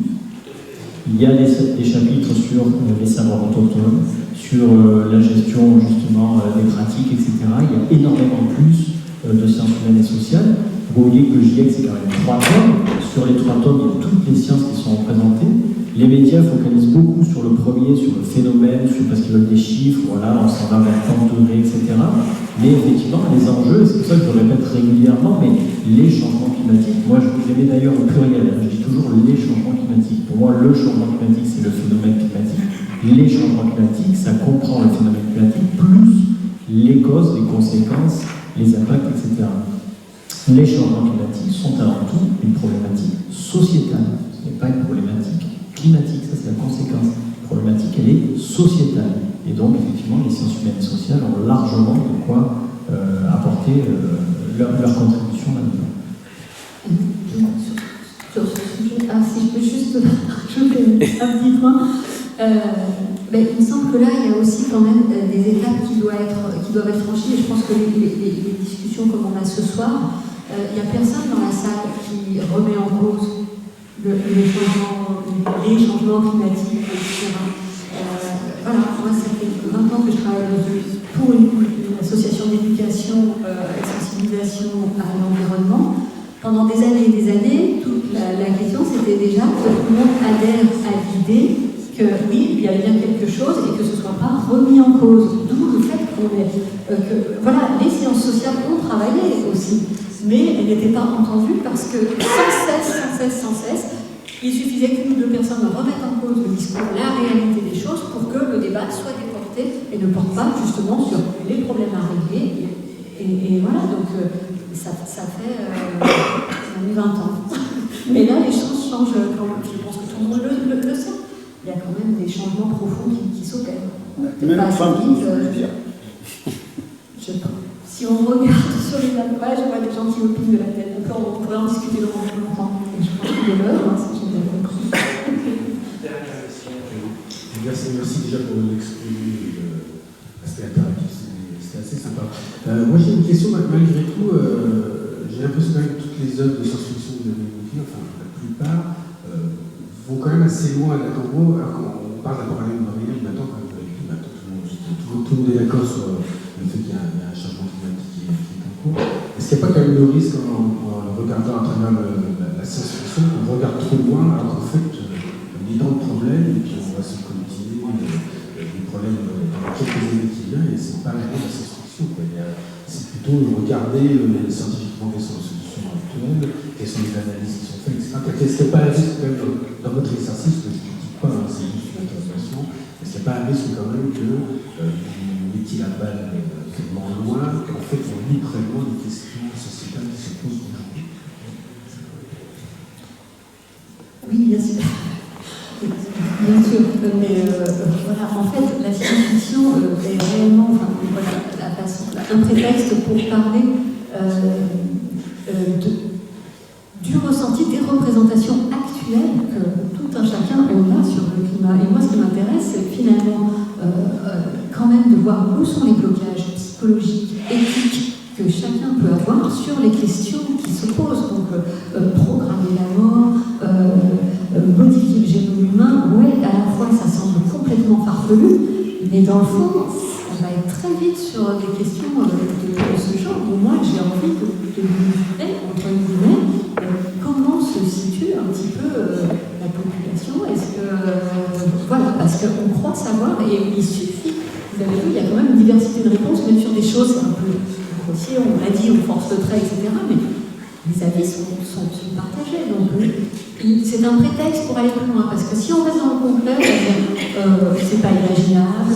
Il y a des chapitres sur les savoirs autochtones, sur la gestion justement des pratiques, etc. Il y a énormément plus de sciences humaines et sociales. Vous voyez que le GIEC, c'est quand même 3 tomes. Sur les 3 tomes, il y a toutes les sciences qui sont représentées. Les médias focalisent beaucoup sur le premier, sur le phénomène, parce qu'ils veulent des chiffres, voilà, on s'en va vers 30 degrés, etc. Mais effectivement, les enjeux, c'est pour ça que je le répète régulièrement, mais les changements climatiques, moi je les mets d'ailleurs au pluriel, je dis toujours les changements climatiques. Pour moi, le changement climatique, c'est le phénomène climatique. Les changements climatiques, ça comprend le phénomène climatique, plus les causes, les conséquences, les impacts, etc. Les changements climatiques sont avant tout une problématique sociétale, ce n'est pas une problématique climatique, ça c'est la conséquence. La problématique, elle est sociétale. Et donc, effectivement, les sciences humaines et sociales ont largement de quoi apporter leur contribution là-dedans. Sur ce sujet, si je peux juste rajouter un petit point. Mais il me semble que là, il y a aussi quand même des étapes qui doivent être franchies. Et je pense que les discussions comme on a ce soir, il n'y a personne dans la salle qui remet en cause les changements climatiques, etc. Voilà, moi, ça fait 20 ans que je travaille pour une association d'éducation et de sensibilisation à l'environnement. Pendant des années et des années, toute la question, c'était déjà que tout le monde adhère à l'idée que oui, il y avait bien quelque chose et que ce ne soit pas remis en cause. D'où le fait voilà, les sciences sociales ont travaillé aussi, mais elles n'étaient pas entendues parce que sans cesse, il suffisait qu'une ou deux personnes remettent en cause le discours, la réalité des choses pour que le débat soit déporté et ne porte pas justement sur les problèmes à régler. Et voilà, donc ça fait 20 ans. Mais là, les choses changent quand même. Je pense que tout le monde le sait. Il y a quand même des changements profonds qui s'opèrent. Même enfin, je sais pas. Si on regarde sur les images, je vois des gens qui opinent de la tête. Donc on pourrait en discuter longtemps. Et je pense qu'il est l'heure, si j'ai bien compris. Merci déjà pour l'exposé l'aspect interactif, c'était assez sympa. Moi j'ai une question, malgré tout, j'ai l'impression que toutes les œuvres de science-fiction que vous avez évoquées, enfin la plupart, vont quand même assez loin. En gros, alors quand on parle d'un parallèle réel, maintenant, tout le monde est d'accord sur le fait qu'il y a un changement climatique qui est en cours. Est-ce qu'il n'y a pas quand même le risque, en regardant à travers la science-fiction, qu'on regarde trop loin, alors qu'en fait, on est dans le problème, et puis on va se collecter des problèmes dans quelques années qui viennent, et c'est pas vraiment la science-fiction. C'est plutôt regarder scientifiquement quelles sont les solutions actuelles, quelles sont les analyses qui sont faites, etc. Est-ce qu'il n'y a pas un risque quand même dans votre exercice, que je ne critique pas, c'est juste une intervention, est-ce qu'il n'y a pas un risque quand même que vous mettiez la balle tellement loin qu'en fait on lit vraiment les questions sociétales qui se posent aujourd'hui? Oui, bien sûr. Bien sûr, mais voilà, en fait, la science-fiction est réellement un prétexte pour parler du ressenti des représentations actuelles que tout un chacun a sur le climat. Et moi, ce qui m'intéresse, c'est finalement quand même de voir où sont les blocages psychologiques, éthiques que chacun peut avoir sur les questions qui se posent. Donc, programmer la mort, modifier le génome humain, ouais, à la fois ça semble complètement farfelu, mais dans le fond, on va être très vite sur des questions de ce genre. Pour moi, j'ai envie de mesurer, entre guillemets, comment se situe un petit peu la population. Est-ce que, voilà, parce qu'on croit savoir, et il suffit, vous avez vu, il y a quand même une diversité de réponses, même sur des choses un peu grossières, on l'a dit, on force le trait, etc. Mais les avis sont partagés. Donc, c'est un prétexte pour aller plus loin. Parce que si on reste dans le concret, c'est pas imaginable,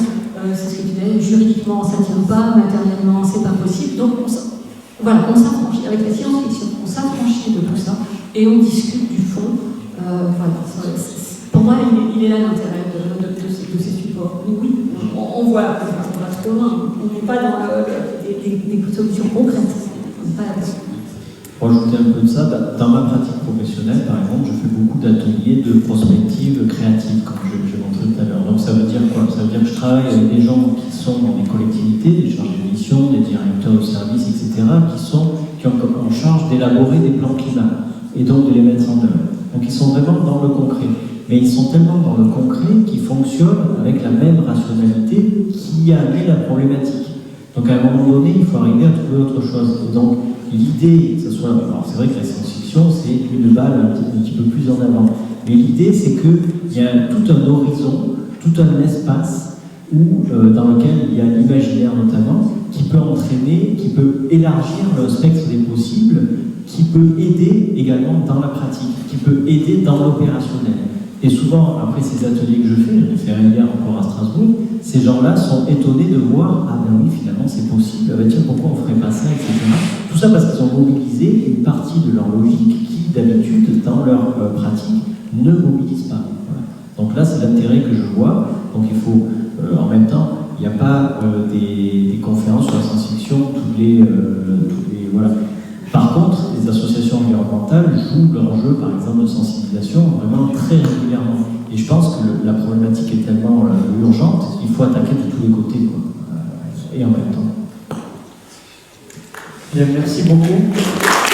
c'est ce que tu disais, juridiquement ça ne tient pas, matériellement c'est pas possible. Donc, on s'affranchit avec la science-fiction, on s'affranchit de tout ça et on discute du fond. Voilà. Pour moi, il est là l'intérêt de ces supports. Mais oui, on voit, on va trop loin. On n'est pas dans des solutions concrètes. On n'est pas là-dessus. Pour ajouter un peu de ça, dans ma pratique professionnelle, par exemple, je fais beaucoup d'ateliers de prospective créative, comme je montrais tout à l'heure. Donc ça veut dire quoi? Ça veut dire que je travaille avec des gens qui sont dans des collectivités, des chargés de mission, des directeurs de services, etc., qui ont en charge d'élaborer des plans climat, et donc de les mettre en œuvre. Donc ils sont vraiment dans le concret. Mais ils sont tellement dans le concret qu'ils fonctionnent avec la même rationalité qui a amené la problématique. Donc à un moment donné, il faut arriver à trouver autre chose. Et donc l'idée, que ce soit, alors c'est vrai que la science-fiction, c'est une balle un petit peu plus en avant. Mais l'idée, c'est qu'il y a tout un horizon, tout un espace dans lequel il y a l'imaginaire notamment, qui peut entraîner, qui peut élargir le spectre des possibles, qui peut aider également dans la pratique, qui peut aider dans l'opérationnel. Et souvent, après ces ateliers que je fais hier encore à Strasbourg, ces gens-là sont étonnés de voir, ah ben oui, finalement c'est possible, ah ben tiens, pourquoi on ne ferait pas ça, etc. Tout ça parce qu'ils ont mobilisé une partie de leur logique qui, d'habitude, dans leur pratique, ne mobilise pas. Voilà. Donc là, c'est l'intérêt que je vois. Donc il faut, en même temps, il n'y a pas des conférences sur la science-fiction tous les voilà. Par contre, les associations environnementales jouent leur jeu, par exemple, de sensibilisation, vraiment très régulièrement. Et je pense que la problématique est tellement urgente et en même temps. Bien, merci beaucoup.